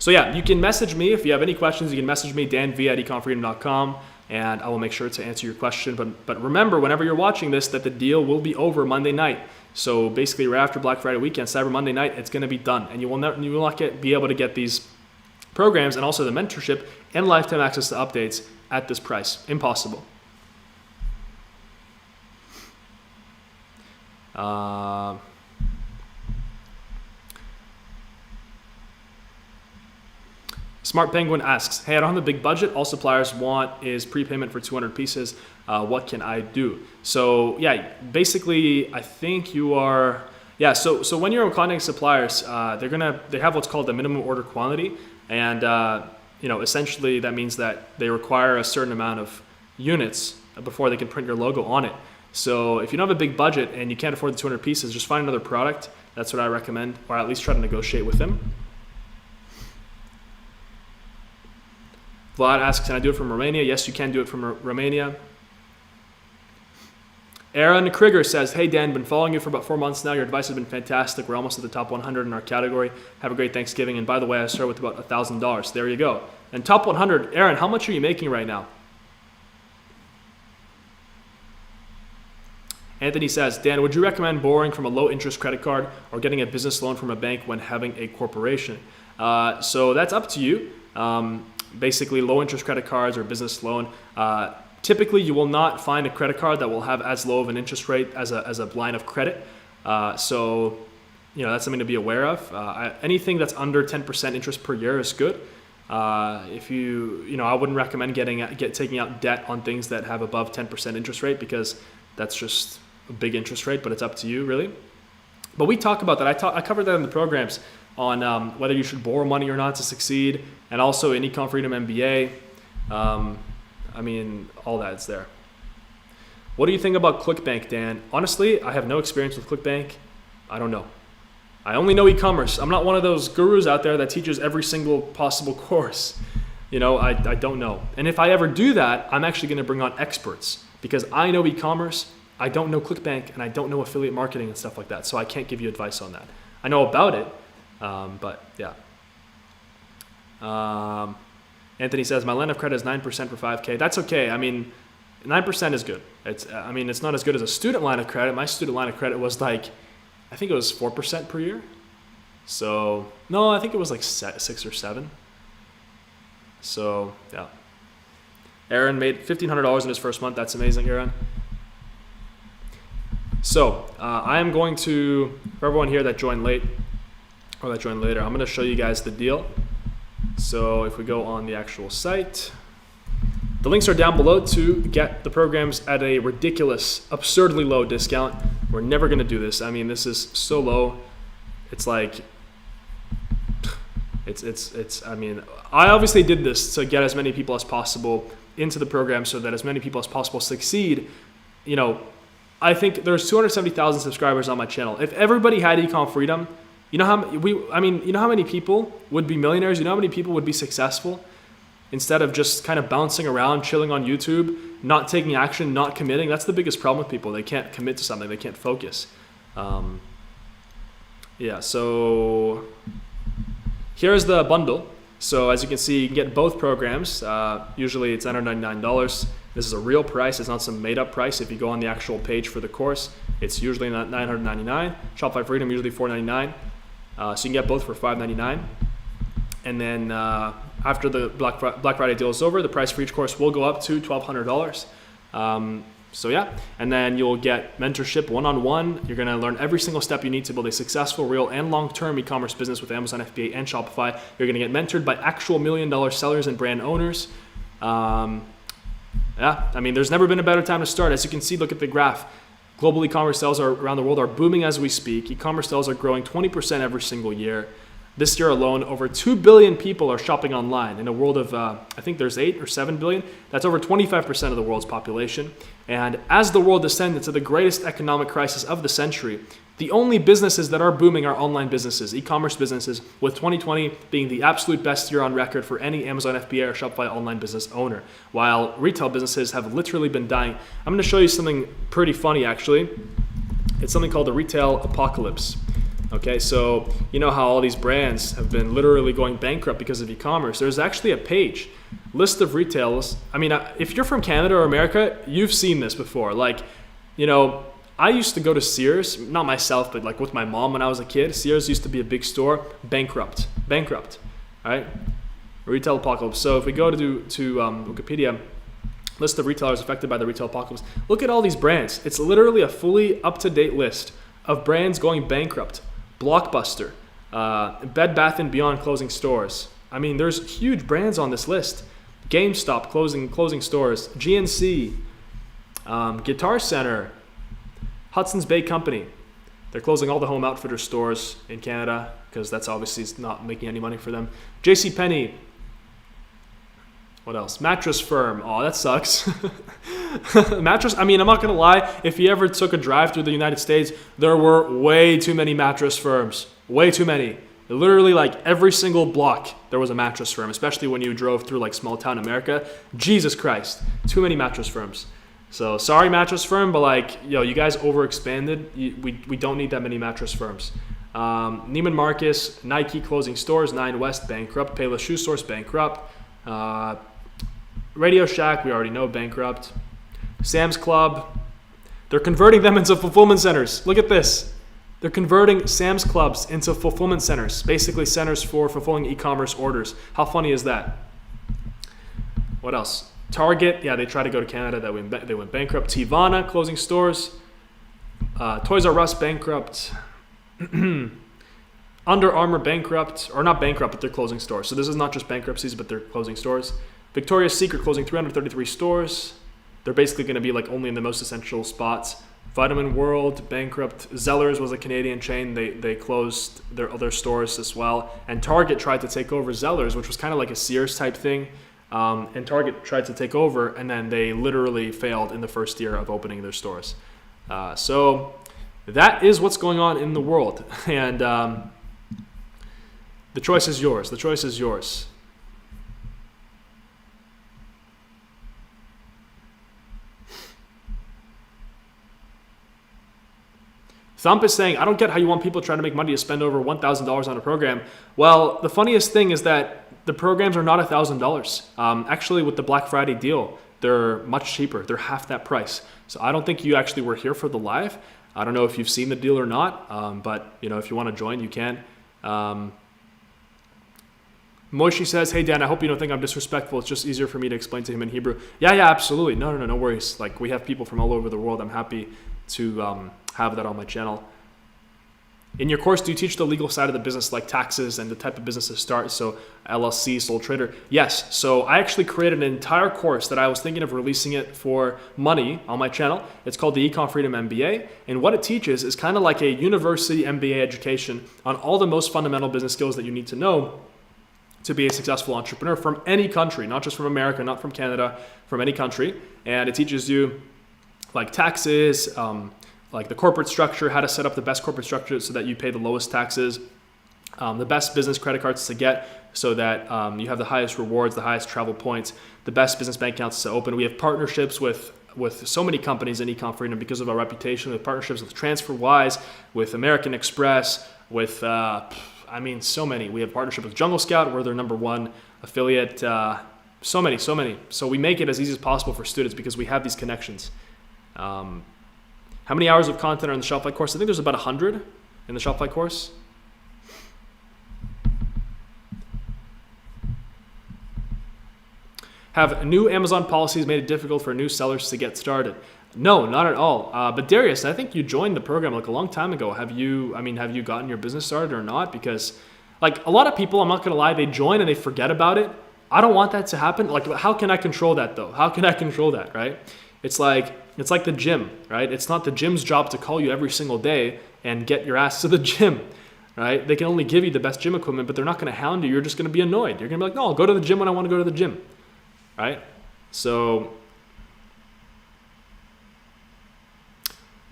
So yeah, you can message me if you have any questions. You can message me, danv@ecomfreedom.com, and I will make sure to answer your question. But remember, whenever you're watching this, that the deal will be over Monday night. So basically, right after Black Friday weekend, Cyber Monday night, it's going to be done, and you will not be able to get these programs and also the mentorship and lifetime access to updates at this price. Impossible. Smart Penguin asks, hey, I don't have a big budget. All suppliers want is prepayment for 200 pieces. What can I do? So yeah, basically, I think you are, so when you're contacting suppliers, they have what's called the minimum order quantity. And, essentially that means that they require a certain amount of units before they can print your logo on it. So if you don't have a big budget and you can't afford the 200 pieces, just find another product. That's what I recommend, or at least try to negotiate with them. Vlad asks, can I do it from Romania? Yes, you can do it from Romania. Aaron Krieger says, hey Dan, been following you for about 4 months now. Your advice has been fantastic. We're almost at the top 100 in our category. Have a great Thanksgiving. And by the way, I started with about $1,000. There you go. And top 100, Aaron, how much are you making right now? Anthony says, Dan, would you recommend borrowing from a low interest credit card or getting a business loan from a bank when having a corporation? So that's up to you. Basically, low interest credit cards or business loan. Typically, you will not find a credit card that will have as low of an interest rate as a line of credit. So, that's something to be aware of. Anything that's under 10% interest per year is good. If I wouldn't recommend taking out debt on things that have above 10% interest rate because that's just a big interest rate. But it's up to you, really. But we talk about that. I covered that in the programs on whether you should borrow money or not to succeed, and also in Ecom Freedom MBA. All that's there. What do you think about Clickbank, Dan? Honestly, I have no experience with Clickbank. I don't know. I only know e-commerce. I'm not one of those gurus out there that teaches every single possible course. I don't know. And if I ever do that, I'm actually going to bring on experts because I know e-commerce, I don't know Clickbank, and I don't know affiliate marketing and stuff like that. So I can't give you advice on that. I know about it, but yeah. Anthony says, my line of credit is 9% for 5K. That's okay. 9% is good. It's not as good as a student line of credit. My student line of credit was I think it was 4% per year. So, no, I think it was like 6 or 7. So, yeah. Aaron made $1,500 in his first month. That's amazing, Aaron. So, I am going to, for everyone here that joined late, or that joined later, I'm going to show you guys the deal. So if we go on the actual site, the links are down below to get the programs at a ridiculous, absurdly low discount. We're never going to do this. This is so low. It's like, I obviously did this to get as many people as possible into the program so that as many people as possible succeed. I think there's 270,000 subscribers on my channel. If everybody had Ecom Freedom, you know how many people would be millionaires? You know how many people would be successful? instead of just kind of bouncing around, chilling on YouTube, not taking action, not committing. That's the biggest problem with people. They can't commit to something. They can't focus. So here's the bundle. So as you can see, you can get both programs. Usually it's $999. This is a real price. It's not some made-up price. If you go on the actual page for the course, it's usually not $999. Shopify Freedom usually $499. So you can get both for $599. And then after the Black Friday deal is over, the price for each course will go up to $1,200. And then you'll get mentorship one-on-one. You're going to learn every single step you need to build a successful, real, and long-term e-commerce business with Amazon FBA and Shopify. You're going to get mentored by actual $1 million sellers and brand owners. There's never been a better time to start. As you can see, look at the graph. Global e-commerce sales around the world are booming as we speak. E-commerce sales are growing 20% every single year. This year alone, over 2 billion people are shopping online in a world of, I think there's 8 or 7 billion. That's over 25% of the world's population. And as the world descends into the greatest economic crisis of the century, the only businesses that are booming are online businesses, e-commerce businesses, with 2020 being the absolute best year on record for any Amazon FBA or Shopify online business owner, while retail businesses have literally been dying. I'm going to show you something pretty funny, actually. It's something called the retail apocalypse. Okay, so you know how all these brands have been literally going bankrupt because of e-commerce. There's actually a page, list of retailers. If you're from Canada or America, you've seen this before. I used to go to Sears, not myself, but with my mom when I was a kid. Sears used to be a big store. Bankrupt, all right? Retail apocalypse. So if we go to Wikipedia, list of retailers affected by the retail apocalypse. Look at all these brands. It's literally a fully up-to-date list of brands going bankrupt. Blockbuster, Bed Bath & Beyond closing stores. There's huge brands on this list. GameStop closing stores. GNC, Guitar Center, Hudson's Bay Company. They're closing all the Home Outfitter stores in Canada because that's obviously not making any money for them. JCPenney. What else? Mattress Firm. Oh, that sucks. Mattress. I'm not going to lie. If you ever took a drive through the United States, there were way too many mattress firms. Way too many. Literally, every single block, there was a mattress firm, especially when you drove through, small town America. Jesus Christ. Too many mattress firms. So, sorry, mattress firm, but, you guys overexpanded. We don't need that many mattress firms. Neiman Marcus, Nike closing stores, Nine West, bankrupt. Payless Shoe Source, bankrupt. Radio Shack, we already know, bankrupt. Sam's Club, they're converting them into fulfillment centers. Look at this. They're converting Sam's Clubs into fulfillment centers, basically centers for fulfilling e-commerce orders. How funny is that? What else? Target, they tried to go to Canada, they went bankrupt. Teavana closing stores. Toys R Us bankrupt. Under Armour bankrupt, or not bankrupt, but they're closing stores. So this is not just bankruptcies, but they're closing stores. Victoria's Secret closing 333 stores. They're basically going to be only in the most essential spots. Vitamin World bankrupt. Zellers was a Canadian chain. They closed their other stores as well. And Target tried to take over Zellers, which was kind of like a Sears type thing. And Target tried to take over, and then they literally failed in the first year of opening their stores. So that is what's going on in the world. And the choice is yours. The choice is yours. Thump is saying, I don't get how you want people trying to make money to spend over $1,000 on a program. Well, the funniest thing is that the programs are not $1,000. Actually, with the Black Friday deal, they're much cheaper. They're half that price. So I don't think you actually were here for the live. I don't know if you've seen the deal or not, but if you want to join, you can. Moishi says, hey, Dan, I hope you don't think I'm disrespectful. It's just easier for me to explain to him in Hebrew. Yeah, absolutely. No worries. We have people from all over the world. I'm happy to have that on my channel. In your course, do you teach the legal side of the business, like taxes and the type of business to start? So LLC, sole trader. Yes. So I actually created an entire course that I was thinking of releasing it for money on my channel. It's called the Ecom Freedom MBA. And what it teaches is kind of like a university MBA education on all the most fundamental business skills that you need to know to be a successful entrepreneur from any country, not just from America, not from Canada, from any country. And it teaches you taxes, the corporate structure, how to set up the best corporate structure so that you pay the lowest taxes, the best business credit cards to get so that you have the highest rewards, the highest travel points, the best business bank accounts to open. We have partnerships with so many companies in Ecom Freedom because of our reputation. We have partnerships with TransferWise, with American Express, with, so many. We have partnership with Jungle Scout, we're their #1 affiliate. So many. So we make it as easy as possible for students because we have these connections. How many hours of content are in the Shopify course? I think there's about 100 in the Shopify course. Have new Amazon policies made it difficult for new sellers to get started? No, not at all. But Darius, I think you joined the program like a long time ago. Have you gotten your business started or not? Because like a lot of people, I'm not gonna lie, they join and they forget about it. I don't want that to happen. Like, how can I control that though? How can I control that, right? It's like the gym, right? It's not the gym's job to call you every single day and get your ass to the gym, right? They can only give you the best gym equipment, but they're not gonna hound you. You're just gonna be annoyed. You're gonna be like, no, I'll go to the gym when I wanna go to the gym. Right? So,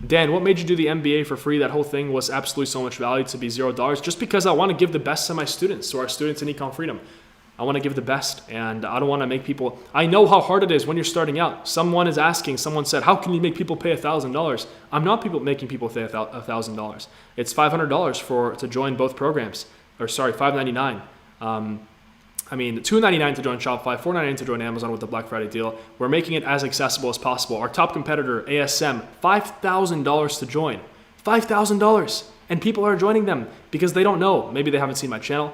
Dan, what made you do the MBA for free? That whole thing was absolutely so much value to be $0. Just because I want to give the best to my students, to our students in Ecom Freedom. I want to give the best, and I don't want to make people. I know how hard it is when you're starting out. Someone said, how can you make people pay $1,000? I'm not making people pay $1,000. It's $500 to join both programs, or sorry, $599. $299 to join Shopify, $499 to join Amazon with the Black Friday deal. We're making it as accessible as possible. Our top competitor, ASM, $5,000 to join. $5,000. And people are joining them because they don't know. Maybe they haven't seen my channel.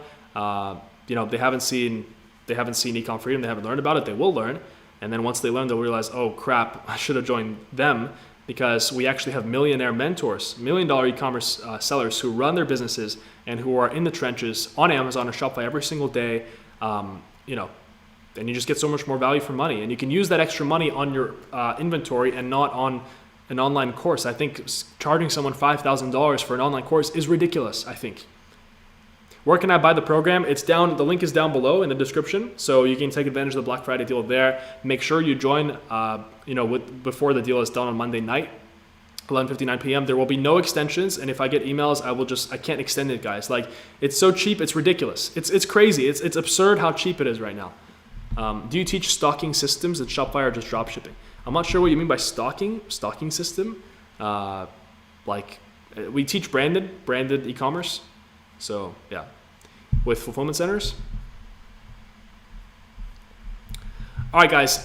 They haven't seen Ecom Freedom. They haven't learned about it. They will learn. And then once they learn, they'll realize, oh crap, I should have joined them, because we actually have millionaire mentors, $1 million e-commerce sellers who run their businesses and who are in the trenches on Amazon or Shopify every single day. And you just get so much more value for money, and you can use that extra money on your inventory and not on an online course. I think charging someone $5,000 for an online course is ridiculous. I think. Where can I buy the program? The link is down below in the description, so you can take advantage of the Black Friday deal there. Make sure you join, before the deal is done on Monday night, 11:59 p.m. There will be no extensions, and if I get emails, I can't extend it, guys. Like, it's so cheap, it's ridiculous. It's crazy. It's absurd how cheap it is right now. Do you teach stocking systems at Shopify or just drop shipping? I'm not sure what you mean by stocking system. We teach branded e-commerce. So yeah, with fulfillment centers. All right, guys.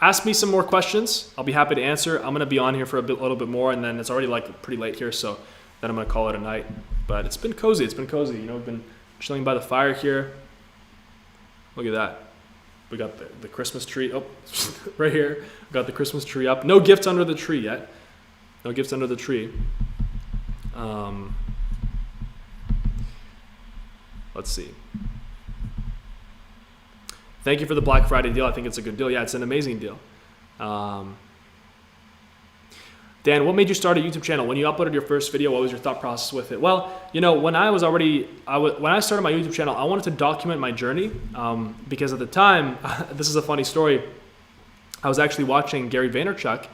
Ask me some more questions. I'll be happy to answer. I'm gonna be on here for a little bit more, and then it's already like pretty late here, so then I'm gonna call it a night. But it's been cozy. We've been chilling by the fire here. Look at that. We got the Christmas tree. Oh, right here. We got the Christmas tree up. No gifts under the tree yet. No gifts under the tree. Let's see. Thank you for the Black Friday deal. I think it's a good deal. Yeah, it's an amazing deal. Dan, what made you start a YouTube channel? When you uploaded your first video, what was your thought process with it? Well, when I started my YouTube channel, I wanted to document my journey because at the time, this is a funny story. I was actually watching Gary Vaynerchuk.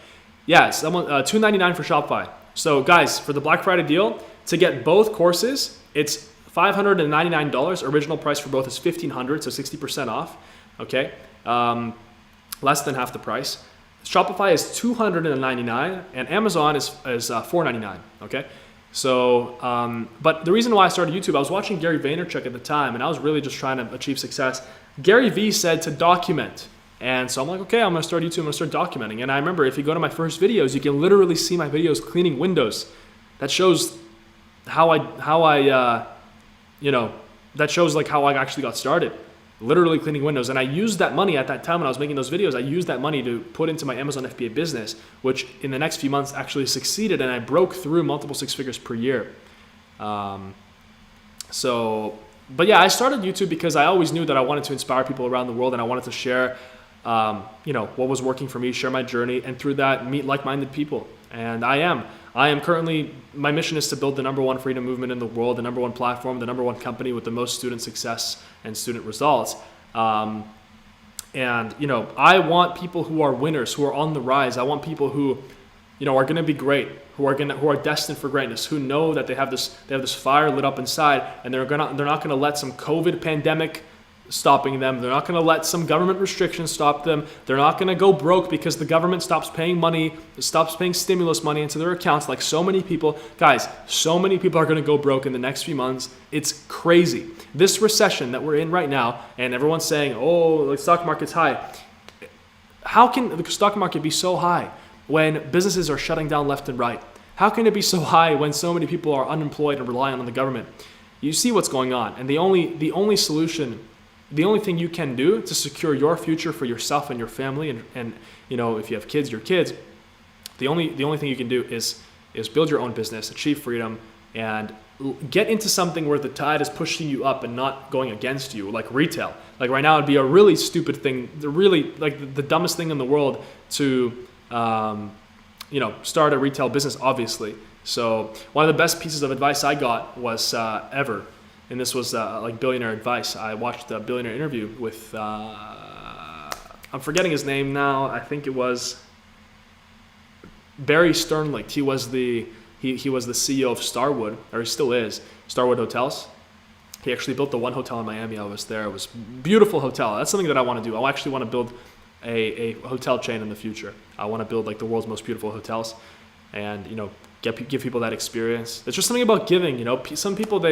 Yeah, $299 for Shopify. So guys, for the Black Friday deal, to get both courses, it's $599. Original price for both is $1,500, so 60% off. Okay, less than half the price. Shopify is $299, and Amazon is $499. Okay, so but the reason why I started YouTube, I was watching Gary Vaynerchuk at the time, and I was really just trying to achieve success. Gary V said to document, and so I'm like, okay, I'm gonna start YouTube. I'm gonna start documenting. And I remember, if you go to my first videos, you can literally see my videos cleaning windows. That shows how that shows like how I actually got started, literally cleaning windows. And I used that money at that time when I was making those videos. I used that money to put into my Amazon FBA business, which in the next few months actually succeeded, and I broke through multiple six figures per year. But yeah, I started YouTube because I always knew that I wanted to inspire people around the world, and I wanted to share, what was working for me, share my journey, and through that meet like-minded people. And I am currently, my mission is to build the #1 freedom movement in the world, the #1 platform, the #1 company with the most student success and student results. I want people who are winners, who are on the rise. I want people who are going to be great, who are destined for greatness, who know that they have this fire lit up inside, and they're not going to let some COVID pandemic stopping them. They're not going to let some government restrictions stop them. They're not going to go broke because the government stops paying stimulus money into their accounts, like so many people. Guys, so many people are going to go broke in the next few months. It's crazy. This recession that we're in right now, and everyone's saying, oh, the stock market's high. How can the stock market be so high when businesses are shutting down left and right? How can it be so high when so many people are unemployed and relying on the government? You see what's going on, and the only solution, the only thing you can do to secure your future for yourself and your family, and if you have kids, your kids, the only thing you can do is build your own business, achieve freedom, and get into something where the tide is pushing you up and not going against you, like retail. Like right now, it'd be a really stupid thing, the dumbest thing in the world to start a retail business, obviously. So one of the best pieces of advice I got was ever. And this was like billionaire advice. I watched a billionaire interview with, I'm forgetting his name now. I think it was Barry Sternlicht. He was the CEO of Starwood, or he still is, Starwood Hotels. He actually built the one hotel in Miami. I was there. It was a beautiful hotel. That's something that I want to do. I actually want to build a hotel chain in the future. I want to build like the world's most beautiful hotels, and give people that experience. There's just something about giving. Some people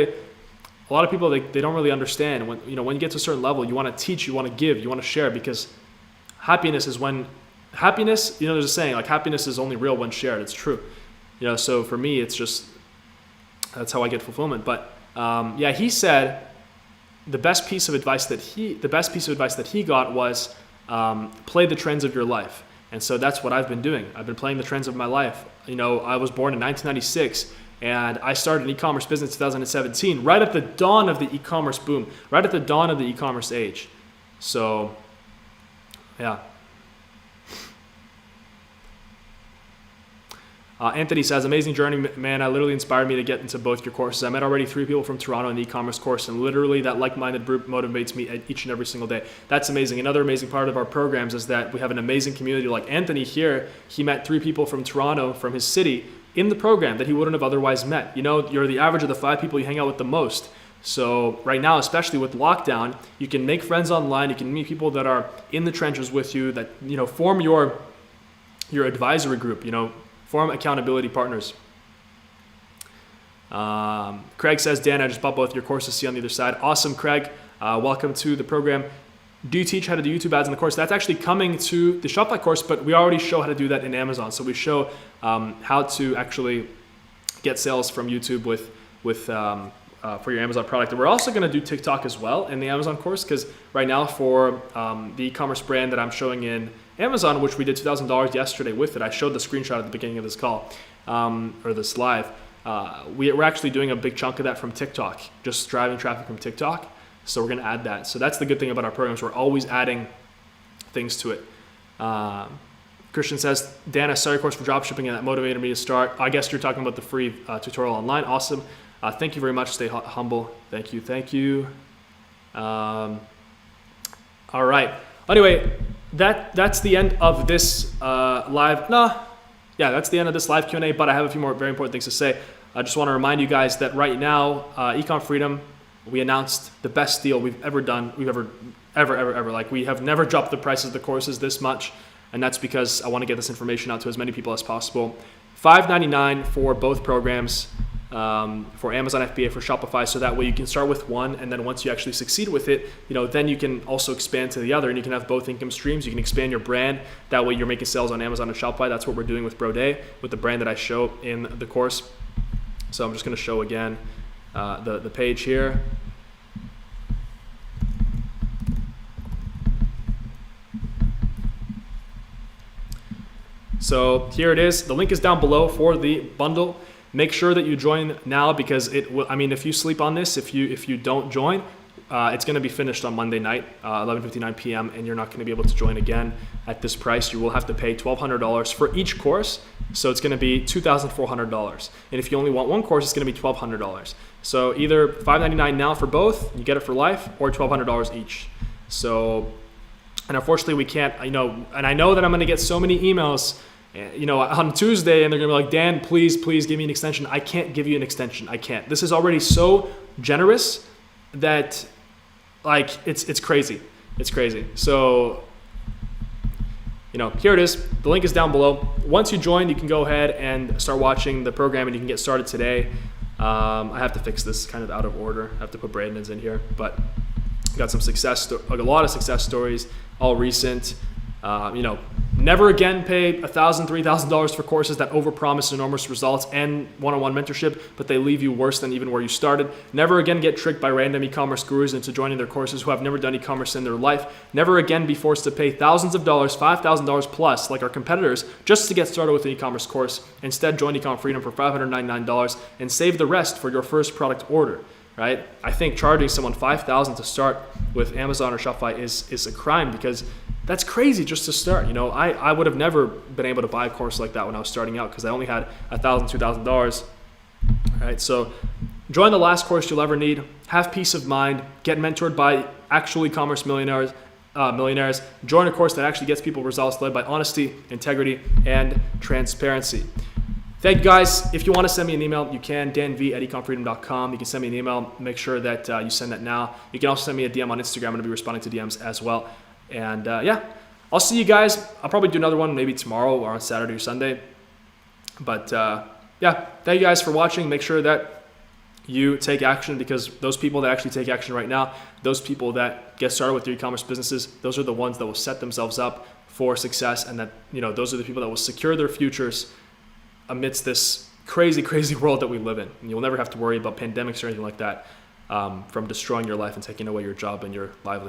a lot of people, they don't really understand when you get to a certain level, you want to teach, you want to give, you want to share, because happiness, there's a saying, like, happiness is only real when shared. It's true. So for me, it's just, that's how I get fulfillment. But he said the best piece of advice that he got was play the trends of your life. And so that's what I've been doing. I've been playing the trends of my life. I was born in 1996. And I started an e-commerce business in 2017, right at the dawn of the e-commerce boom, right at the dawn of the e-commerce age. So, yeah. Anthony says, amazing journey, man. I literally inspired me to get into both your courses. I met already 3 people from Toronto in the e-commerce course, and literally that like-minded group motivates me each and every single day. That's amazing. Another amazing part of our programs is that we have an amazing community. Like Anthony here, he met 3 people from Toronto, from his city, in the program that he wouldn't have otherwise met. You're the average of the 5 people you hang out with the most. So right now, especially with lockdown, you can make friends online. You can meet people that are in the trenches with you, that form your advisory group. Form accountability partners. Craig says, Dan, I just bought both your courses. See you on the other side. Awesome, Craig. Welcome to the program. Do you teach how to do YouTube ads in the course? That's actually coming to the Shopify course, but we already show how to do that in Amazon. So we show how to actually get sales from YouTube for your Amazon product. And we're also going to do TikTok as well in the Amazon course, because right now for the e-commerce brand that I'm showing in Amazon, which we did $2,000 yesterday with it, I showed the screenshot at the beginning of this call, or this live. We're actually doing a big chunk of that from TikTok, just driving traffic from TikTok. So we're going to add that. So that's the good thing about our programs. We're always adding things to it. Christian says, Dan, I saw your course for dropshipping and that motivated me to start. I guess you're talking about the free tutorial online. Awesome. Thank you very much. Stay humble. Thank you. All right. Anyway, that's the end of this live. That's the end of this live Q&A, but I have a few more very important things to say. I just want to remind you guys that right now, Ecom Freedom, we announced the best deal we've ever done. We've ever. Like, we have never dropped the prices of the courses this much, and that's because I want to get this information out to as many people as possible. $5.99 for both programs, for Amazon FBA, for Shopify, so that way you can start with one, and then once you actually succeed with it, then you can also expand to the other, and you can have both income streams. You can expand your brand. That way you're making sales on Amazon and Shopify. That's what we're doing with Brode, with the brand that I show in the course. So I'm just going to show again the page here. So here it is. The link is down below for the bundle. Make sure that you join now, because it will, if you sleep on this, if you don't join, it's going to be finished on Monday night, 11:59 p.m., and you're not going to be able to join again at this price. You will have to pay $1,200 for each course, so it's going to be $2,400. And if you only want one course, it's going to be $1,200. So either $5.99 now for both, you get it for life, or $1,200 each. So, and unfortunately we can't, and I know that I'm going to get so many emails on Tuesday, and they're gonna be like, Dan, please give me an extension. I can't give you an extension. I can't. This is already so generous that it's crazy. It's crazy. So here it is. The link is down below. Once you join, you can go ahead and start watching the program, and you can get started today. I have to fix this kind of out of order. I have to put Brandon's in here, but got some a lot of success stories, all recent. Never again pay $1,000, $3,000 for courses that overpromise enormous results and one-on-one mentorship, but they leave you worse than even where you started. Never again get tricked by random e-commerce gurus into joining their courses who have never done e-commerce in their life. Never again be forced to pay thousands of dollars, $5,000 plus, like our competitors, just to get started with an e-commerce course. Instead, join Ecom Freedom for $599 and save the rest for your first product order. Right? I think charging someone $5,000 to start with Amazon or Shopify is a crime, because that's crazy just to start. I would have never been able to buy a course like that when I was starting out, because I only had $1,000, $2,000. Right? So join the last course you'll ever need. Have peace of mind. Get mentored by actual e-commerce millionaires. Join a course that actually gets people results, led by honesty, integrity, and transparency. Thank you guys. If you want to send me an email, you can, danv@ecomfreedom.com. You can send me an email. Make sure that you send that now. You can also send me a DM on Instagram. I'm going to be responding to DMs as well. And I'll see you guys. I'll probably do another one maybe tomorrow or on Saturday or Sunday. But thank you guys for watching. Make sure that you take action, because those people that actually take action right now, those people that get started with their e-commerce businesses, those are the ones that will set themselves up for success, and that those are the people that will secure their futures amidst this crazy, crazy world that we live in. And you'll never have to worry about pandemics or anything like that from destroying your life and taking away your job and your livelihood.